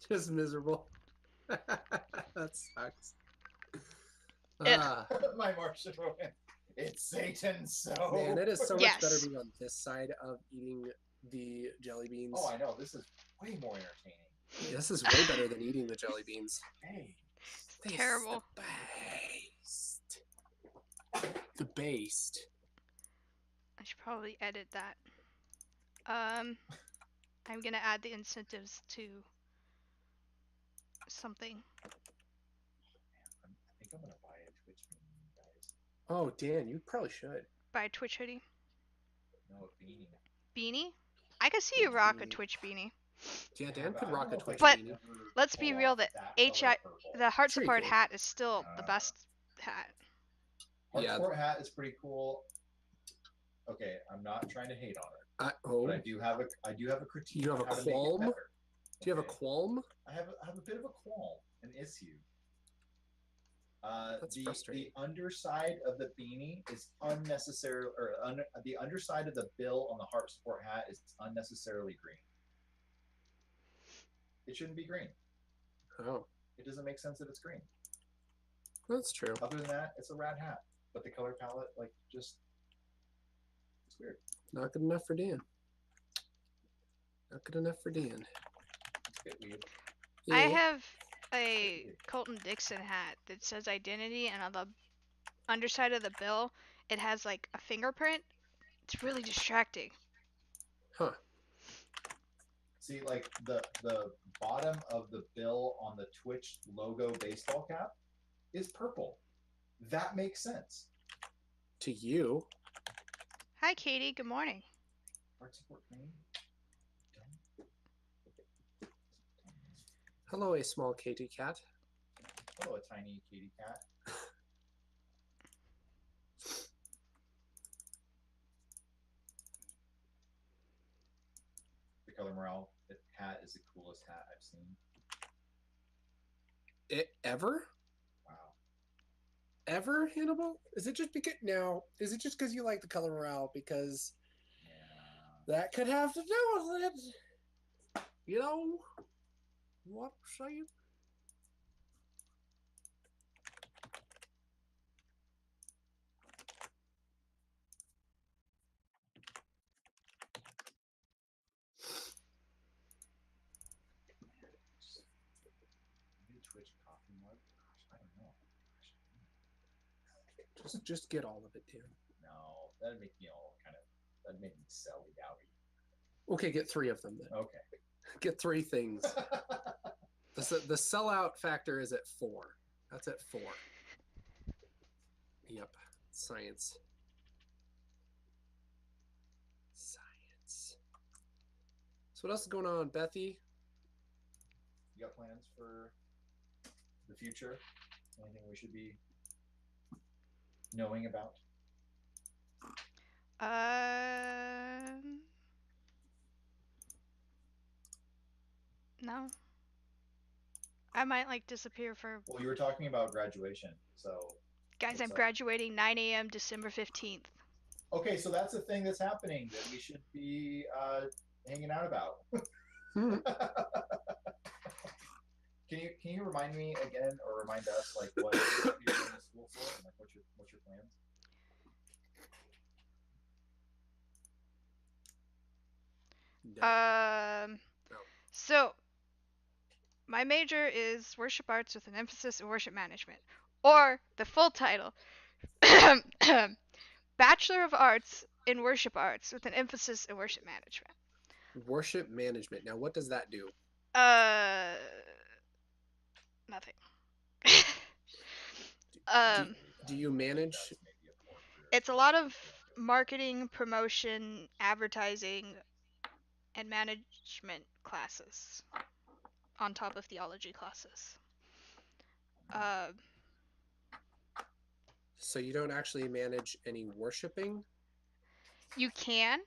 Just miserable. That sucks. It- Ah, My Martian Rowan. It's Satan's soap. man, it is so much Yes. better being on this side of eating the jelly beans. Oh, I know. This is way more entertaining. This is way better than eating the jelly beans. Hey. This is Terrible. The best. The based. I should probably edit that. I'm gonna add the incentives to something. I think I'm gonna buy a Twitch meme, guys. Oh, Dan, you probably should. Buy a Twitch hoodie. No, a beanie. Beanie? I could see you rock a Beanie. Twitch beanie. Yeah, Dan I could don't rock know a if I Twitch But- could beanie. ever let's be pull real, off the that HI color purple. The heart Pretty support cool. hat is still the best hat. Heart Yeah. support hat is pretty cool. Okay, I'm not trying to hate on it, But but I do have a critique. You have on a how to make it qualm? better. Do you have a Okay? qualm? I have a bit of a qualm, an issue. That's The frustrating. underside of the beanie is unnecessary, or the underside of the bill on the heart support hat is unnecessarily green. It shouldn't be green. Oh, It doesn't make sense that it's green. that's true. Other than that, it's a rad hat. But the color palette, like, just it's weird. Not good enough for Dan. Not good enough for Dan. It's a bit weird. I Yeah. have a Colton Dixon hat that says identity, and on the underside of the bill, it has like a fingerprint. It's really distracting. Huh. See, like the bottom of the bill on the Twitch logo baseball cap is purple. That makes sense. To you. Hi, Katie. Good morning. Heart support green. Hello, a small Katy cat. Oh, a tiny kitty cat. The color morale hat is the coolest hat I've seen. Ever? Wow. Ever, Hannibal? Is it just because you like the color morale? Because Yeah. that could have to do with it. You know what I'm saying? Maybe Twitch coffee mug. Gosh, I don't know. Just get all of it, Dan. No, that'd make me all that'd make me selly dowdy. Okay, get 3 of them then. Okay. Get 3 things. The sellout factor is at 4. That's at 4. Yep. Science. So what else is going on, Bethy? You got plans for the future? Anything we should be knowing about? No. I might like disappear for. Well, you were talking about graduation, so. Guys, what's I'm up? graduating 9 a.m. December 15th. Okay, so that's a thing that's happening that we should be hanging out about. Can you remind me again, or remind us, like, what you're in the school for, and like what's your plans? No. So my major is worship arts with an emphasis in worship management, or the full title, Bachelor of Arts in Worship Arts with an emphasis in worship management. Worship management. Now, what does that do? Nothing. Do you manage? It's a lot of marketing, promotion, advertising, and management classes on top of theology classes. So you don't actually manage any worshiping? You can.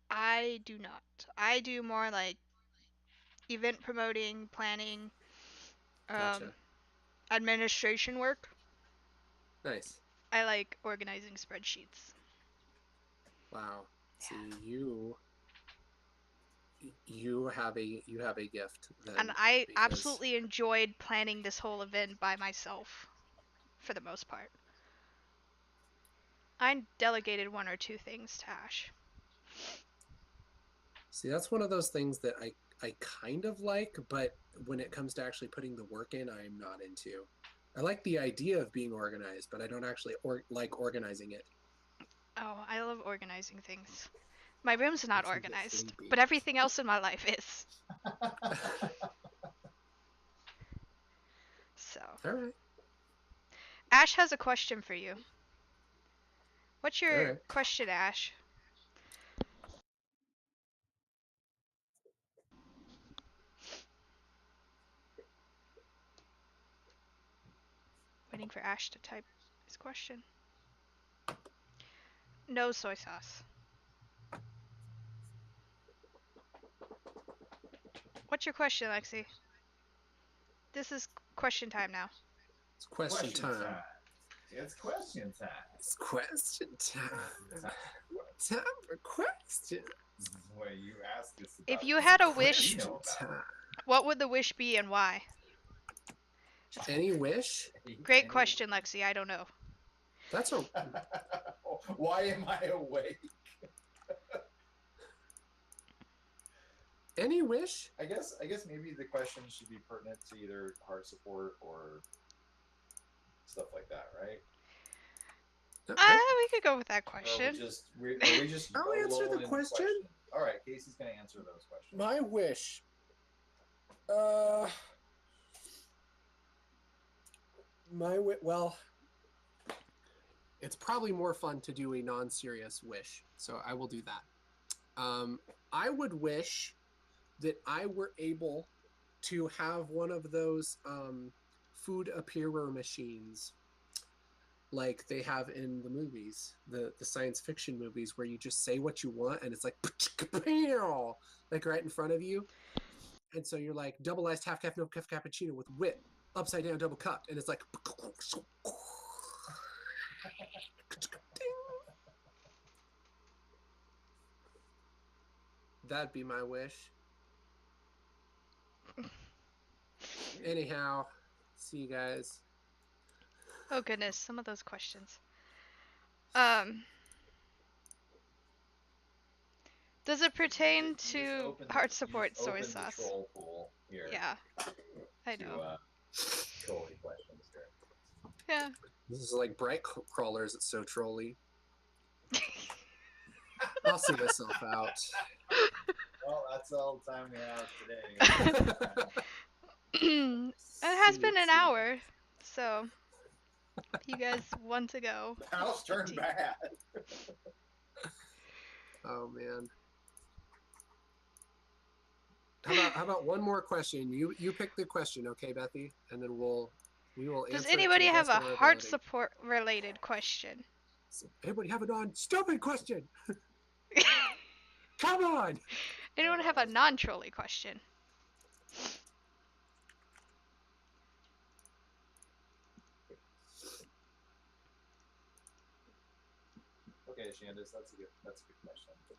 I do not. I do more like event promoting, planning, Gotcha. administration work. Nice. I like organizing spreadsheets. Wow. Yeah. See, you have a gift then, And I because absolutely enjoyed planning this whole event by myself for the most part. I delegated 1 or 2 things to Ash. See, that's one of those things that I kind of like, but when it comes to actually putting the work in, I'm not into. I like the idea of being organized, but I don't actually like organizing it. Oh, I love organizing things. My room's not Makes me get organized, sleepy. but everything else in my life is. So, All right. Ash has a question for you. What's your Alright. question, Ash? Waiting for Ash to type his Next question. No soy sauce. What's your question, Lexi? This is question time now. It's question time. It's question time. It's question time. Time for questions. Where you ask us about If you had a what wish, you know about. Time. what would the wish be and why? Any wish? Great question, Lexi. I don't know. That's a Why am I awake? any wish? I guess maybe the question should be pertinent to either heart support or stuff like that, right? Okay. We could go with that Or are question. we just I'll answer rolling the in question. All right, Casey's gonna answer those questions. My wish. Well, it's probably more fun to do a non-serious wish, so I will do that. I would wish that I were able to have one of those food appearer machines like they have in the movies, the science fiction movies, where you just say what you want and it's like like right in front of you. And so you're like double iced half caff no caff cappuccino with whip upside down double cupped, and it's like that'd be my wish. Anyhow, see you guys. Oh goodness, some of those questions. Does it pertain You just to opened- heart you support just soy opened the sauce? troll pool here. Yeah, I to, know. Trolly questions here. Yeah. This is like bright crawlers. It's so trolly. I'll see myself out. Well, that's all the time we have today. It has been an hour, so you guys want to go. The house turned bad. Oh man. How about one more question? You pick the question, okay, Bethy, and then we will answer. Does it to anybody the have best a of our heart ability. support related question? Anybody have a non-stupid question? Come on. Anyone have a non-trolley question? Okay, Shandis, that's a good question. If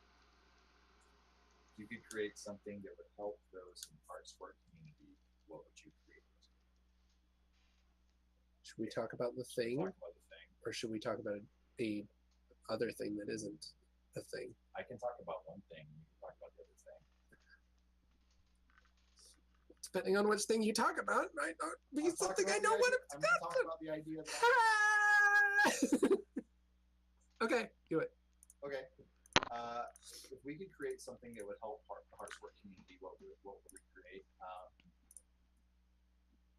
you could create something that would help those in the heart sport community, what would you create? Should we talk about the thing, Talk about the thing. or should we talk about the other thing that isn't a thing? I can talk about one thing. You can talk about the other thing. Depending on which thing you talk about, it might not be I'm something talking I know about what the it's idea- I'm talking about the idea that Okay, do it. okay. If we could create something that would help the heart sport community, what would we create?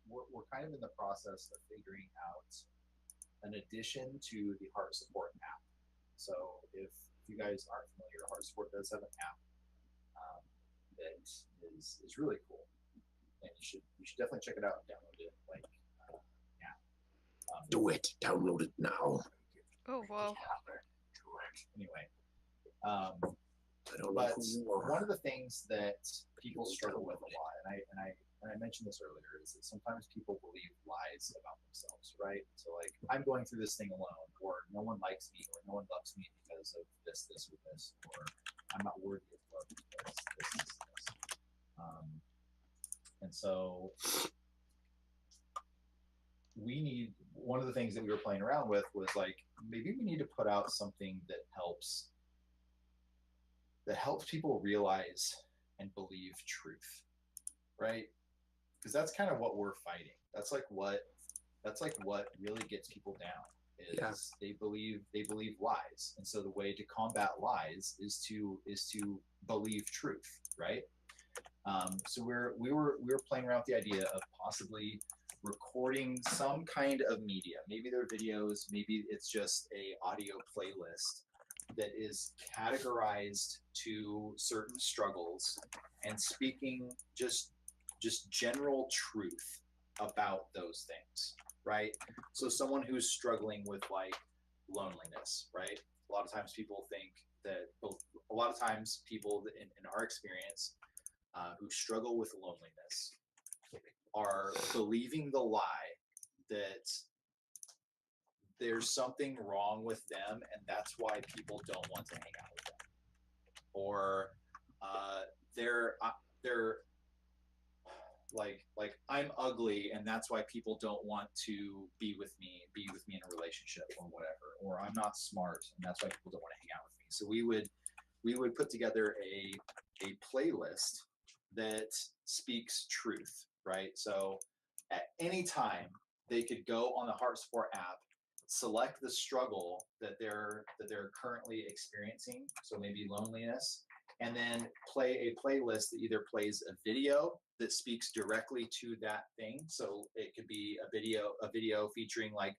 We're kind of in the process of figuring out an addition to the heart support app. So if you guys aren't familiar, Heart Support does have an app that is really cool, and you should definitely check it out and download it. Like, yeah. Do it. Download it now. Oh whoa. Anyway, I don't know but who you are. one of the things that people struggle with a lot, and I mentioned this earlier, is that sometimes people believe lies about themselves, right? So like, I'm going through this thing alone, or no one likes me, or no one loves me because of this, or this, or I'm not worthy of love because this. And so one of the things that we were playing around with was like, maybe we need to put out something that helps people realize and believe truth, right? Because that's kind of what we're fighting. That's like what really gets people down is they believe lies. And so the way to combat lies is to believe truth, right? So we were playing around with the idea of possibly recording some kind of media. Maybe they're videos, maybe it's just a audio playlist that is categorized to certain struggles and speaking just general truth about those things. right? So someone who's struggling with like loneliness, right? A lot of times people think that a lot of times people in our experience who struggle with loneliness are believing the lie that there's something wrong with them and that's why people don't want to hang out with them, or they're like I'm ugly and that's why people don't want to be with me in a relationship or whatever, or I'm not smart and that's why people don't want to hang out with me. So we would put together a playlist that speaks truth, right? So at any time they could go on the Heart Support app, select the struggle that they're currently experiencing, so maybe loneliness, and then play a playlist that either plays a video that speaks directly to that thing. So it could be a video featuring like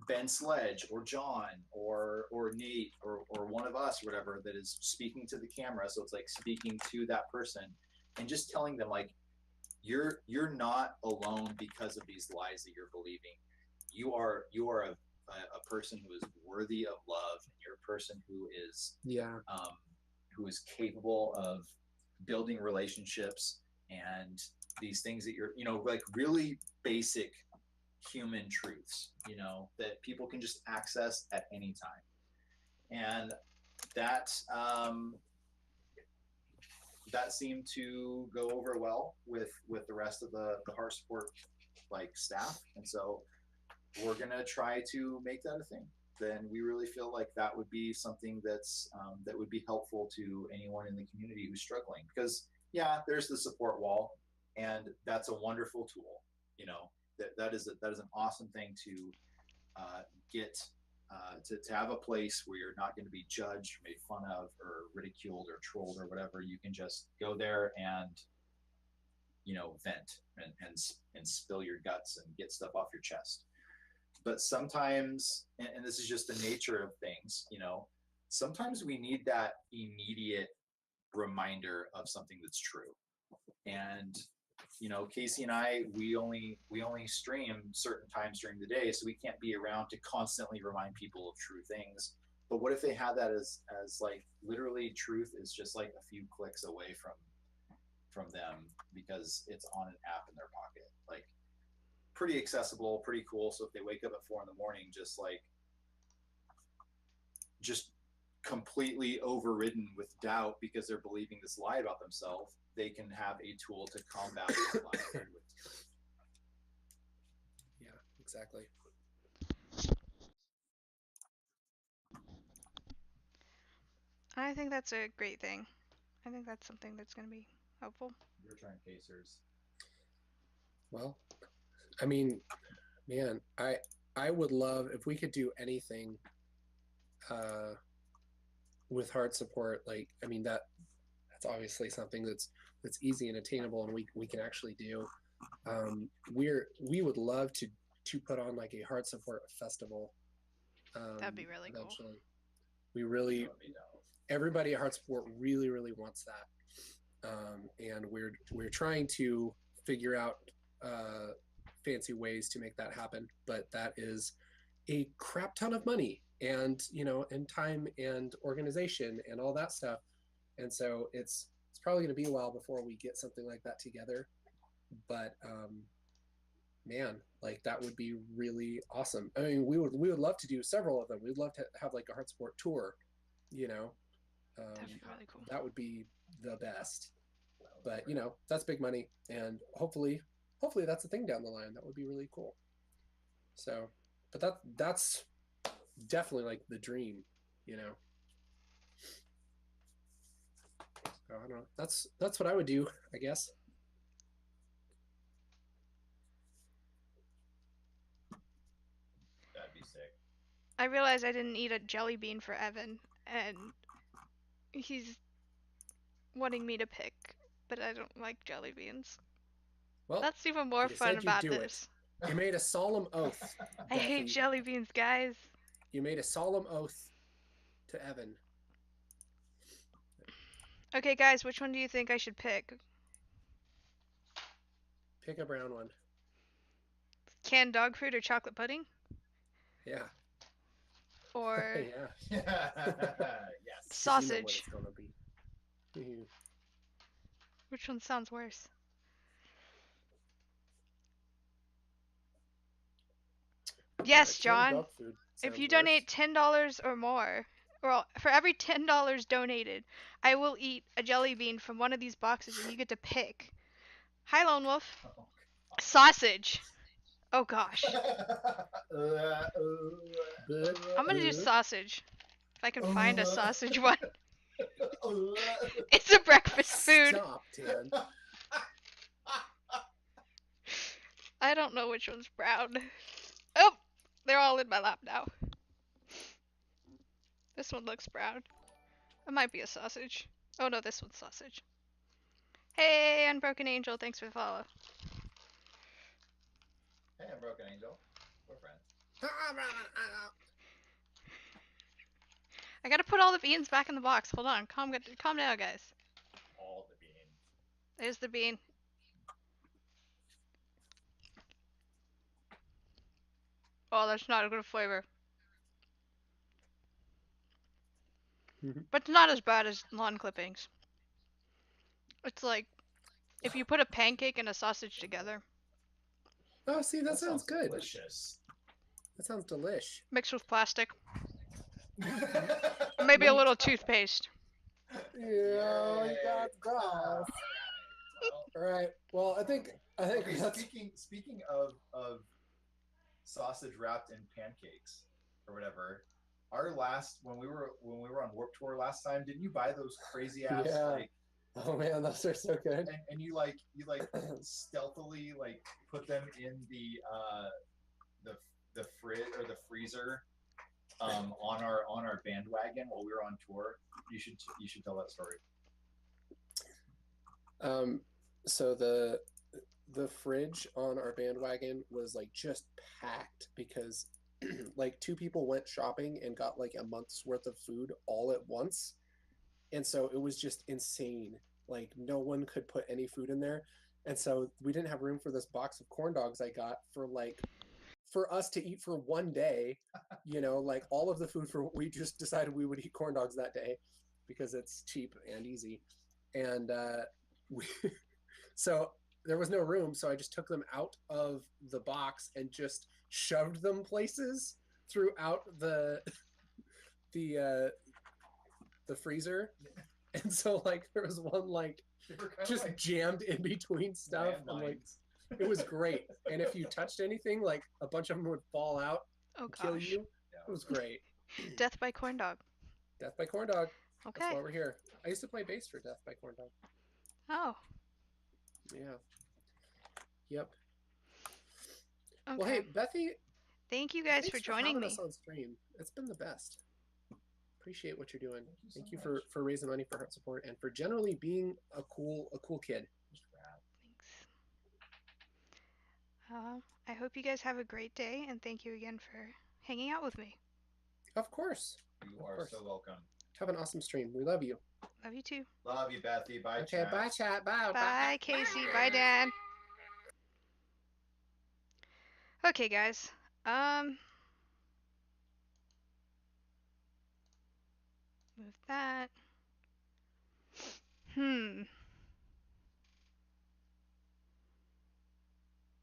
Ben Sledge or John or Nate or one of us or whatever that is speaking to the camera. So it's like speaking to that person and just telling them like you're not alone because of these lies that you're believing. You are a person who is worthy of love, and you're a person who is capable of building relationships and these things that you're, like really basic human truths, that people can just access at any time. And that that seemed to go over well with the rest of the Heart Support like staff. And so we're gonna try to make that a thing. Then we really feel like that would be something that's that would be helpful to anyone in the community who's struggling. Because yeah, there's the support wall, and that's a wonderful tool. That is an awesome thing to get to have a place where you're not going to be judged, made fun of, or ridiculed, or trolled, or whatever. You can just go there and vent and spill your guts and get stuff off your chest. But sometimes, and this is just the nature of things, sometimes we need that immediate reminder of something that's true. And Casey and I, we only stream certain times during the day, so we can't be around to constantly remind people of true things. But what if they had that as like literally truth is just like a few clicks away from them because it's on an app in their pocket, like pretty accessible, pretty cool. So if they wake up at 4 a.m, just completely overridden with doubt because they're believing this lie about themselves, they can have a tool to combat this lie with truth. Yeah, exactly. I think that's a great thing. I think that's something that's going to be helpful. Your turn, Casers. Well, I mean, man, I would love if we could do anything with Heart Support. Like, I mean, that's obviously something that's easy and attainable, and we can actually do. We would love to put on like a Heart Support festival. That'd be really eventually. cool. We really, everybody at Heart Support really wants that, and we're trying to figure out fancy ways to make that happen. But that is a crap ton of money, and and time and organization and all that stuff. And so it's probably going to be a while before we get something like that together. But man, like that would be really awesome. I mean, we would love to do several of them. We'd love to have like a Heart Support tour, That'd be really cool. That would be the best. But that's big money, and hopefully that's a thing down the line. That would be really cool. So, but that's definitely like the dream, So, I don't know. That's what I would do, I guess. That'd be sick. I realized I didn't eat a jelly bean for Evan, and he's wanting me to pick, but I don't like jelly beans. Well, that's even more fun about this. You made a solemn oath. I hate jelly beans, guys. You made a solemn oath to Evan. Okay, guys, which one do you think I should pick? Pick a brown one. canned dog food or chocolate pudding? Yeah. Or Yeah. Yes. 'Cause you know what sausage? it's gonna be. Mhm. Which one sounds worse? Yes, Canned John. dog food If sounds you worse. donate $10 or more, well, for every $10 donated, I will eat a jelly bean from one of these boxes, and you get to pick. Hi, Lone Wolf. Oh, Sausage. Oh gosh. But, I'm gonna do sausage. If I can find a sausage one. It's a breakfast food. Stop, Dan. I don't know which one's brown. Oh, they're all in my lap now. This one looks brown. It might be a sausage. Oh no, this one's sausage. Hey, Unbroken Angel, thanks for the follow. Hey, I'm Broken Angel. We're friends. I gotta put all the beans back in the box. Hold on, calm down, guys. All the beans. There's the bean. Oh, that's not a good flavor. But it's not as bad as lawn clippings. It's like if you put a pancake and a sausage together, Oh, see, that sounds good. Delicious. That sounds delish. mixed with plastic. Maybe a little toothpaste. Yeah, we got Well, All right. Well, I think okay, that's speaking of sausage wrapped in pancakes or whatever, our last when we were on Warped Tour last time, didn't you buy those crazy ass Yeah. like Oh man, those are so good. and you stealthily like put them in the fridge or the freezer on our bandwagon while we were on tour? You should tell that story. So the fridge on our bandwagon was like just packed because like 2 people went shopping and got like a month's worth of food all at once. And so it was just insane. Like no one could put any food in there. And so we didn't have room for this box of corn dogs I got for us to eat for one day, you know, like all of the food we just decided we would eat corn dogs that day because it's cheap and easy. And so there was no room, so I just took them out of the box and just shoved them places throughout the freezer. And so like there was one like just jammed in between stuff. I'm like, it was great. And if you touched anything, like a bunch of them would fall out, Oh kill gosh. you. It was great. Death by corn dog. Death by Corn Dog. That's Okay. why we're here. I used to play bass for Death by Corn Dog. Oh. Yeah. Yep. Okay. Well, hey, Bethy, Thank you guys thanks for joining having me. us on stream. It's been the best. Appreciate what you're doing. Thank Thank you you so for raising money for Heart Support and for generally being a cool kid. Thanks. I hope you guys have a great day, and thank you again for hanging out with me. Of course. You Of are course. so welcome. Have an awesome stream. We love you. Love you too. Love you, Bethy. Bye, Okay, chat. bye, chat. Bye. Bye, Casey. Bye, Dan. Okay, guys. Move that.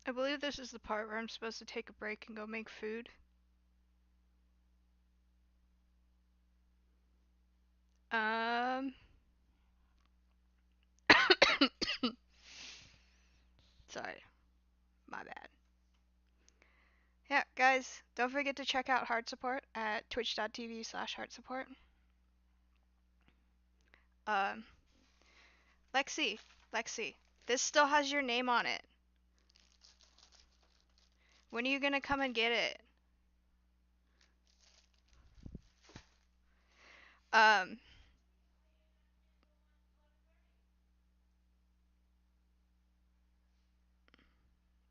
I believe this is the part where I'm supposed to take a break and go make food. Sorry. My bad. Yeah, guys, don't forget to check out Heart Support at twitch.tv/heartsupport. Lexi, this still has your name on it. When are you gonna come and get it?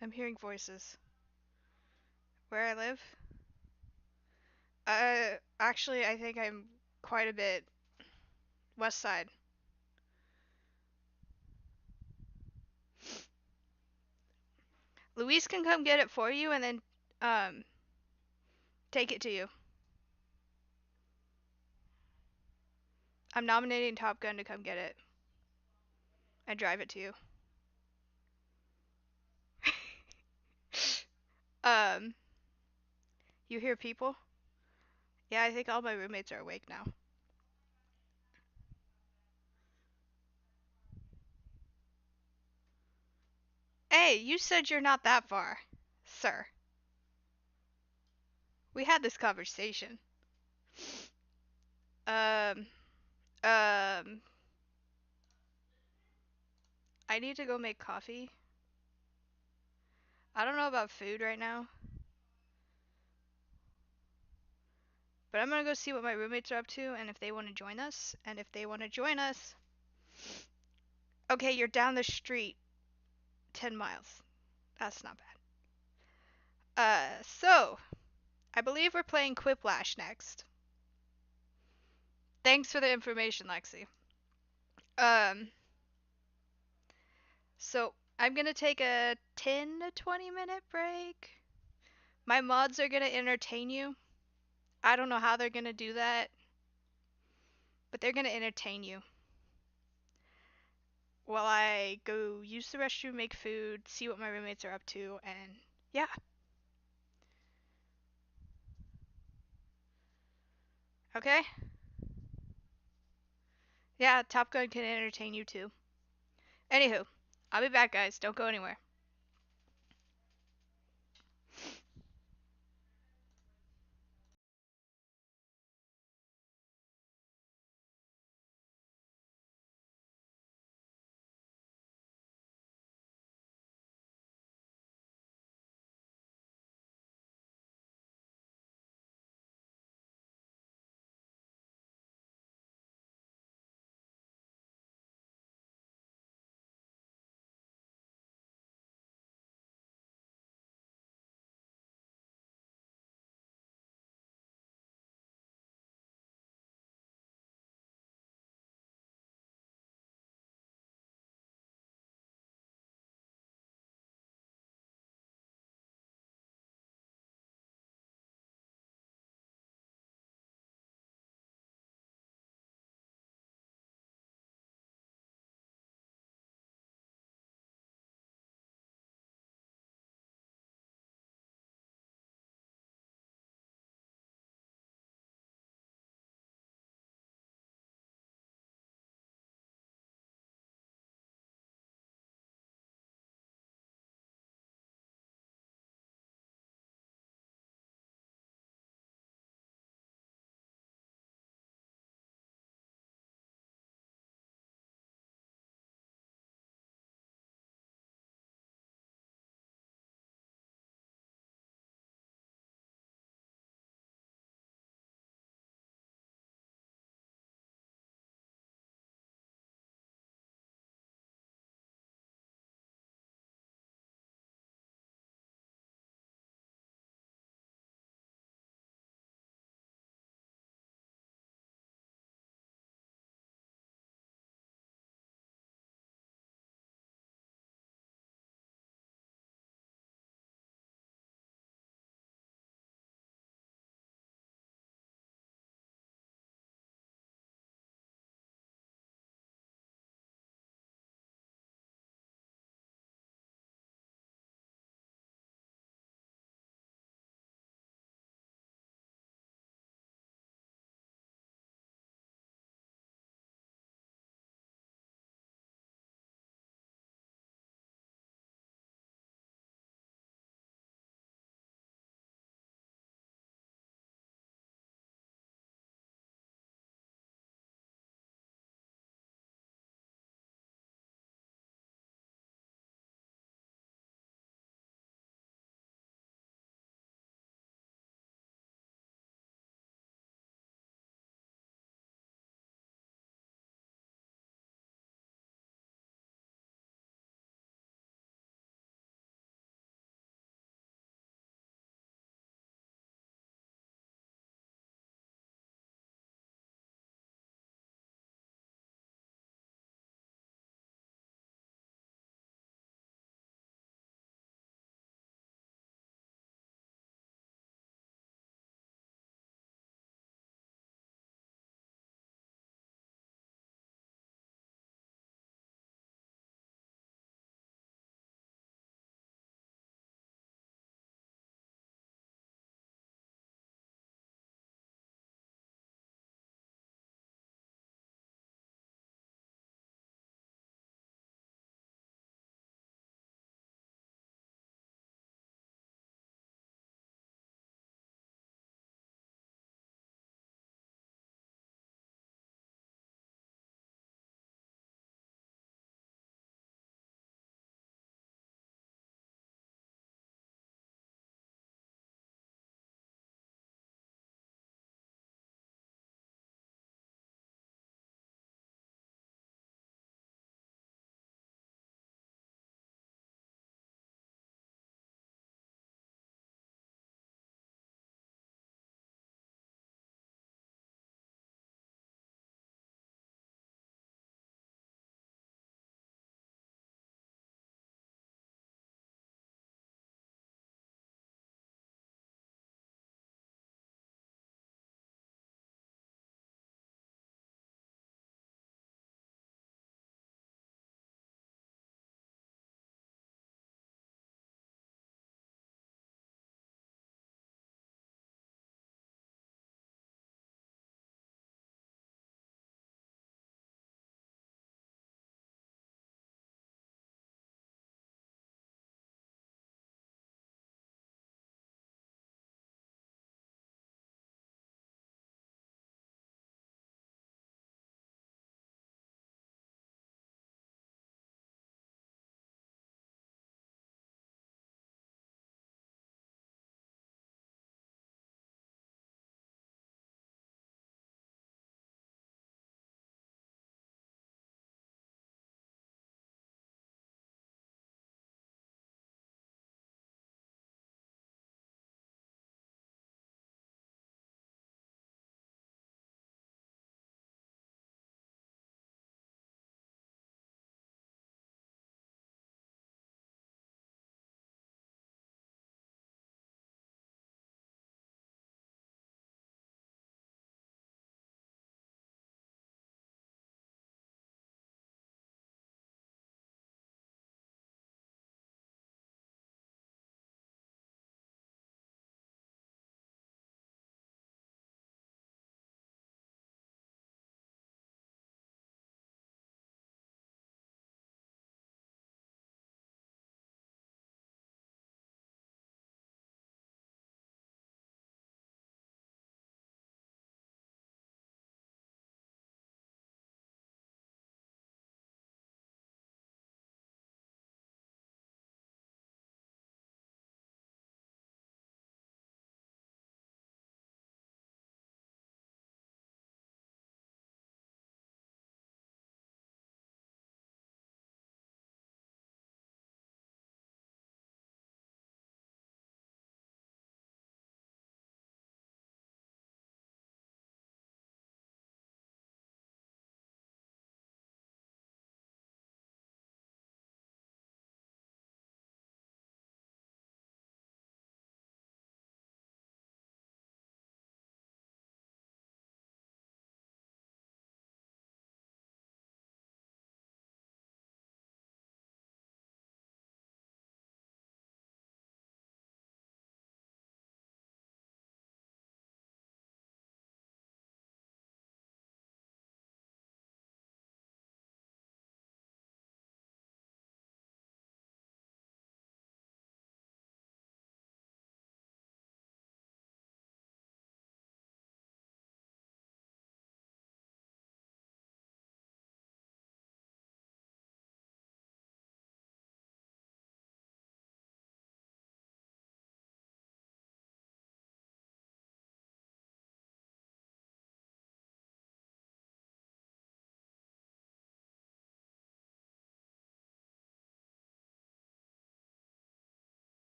I'm hearing voices. Where I live? Actually, I think I'm quite a bit west side. Luis can come get it for you and then take it to you. I'm nominating Top Gun to come get it and drive it to you. um, you hear people? Yeah, I think all my roommates are awake now. Hey, you said you're not that far, sir. We had this conversation. Um, um, I need to go make coffee. I don't know about food right now, but I'm gonna go see what my roommates are up to and if they want to join us. And if they want to join us, okay, you're down the street 10 miles. That's not bad. So I believe we're playing Quiplash next. Thanks for the information, Lexi. Um, so I'm gonna take a 10 to 20 minute break. My mods are gonna entertain you. I don't know how they're gonna do that, but they're gonna entertain you while I go use the restroom, make food, see what my roommates are up to, and yeah. Okay? Yeah, Top Gun can entertain you too. Anywho, I'll be back, guys. Don't go anywhere.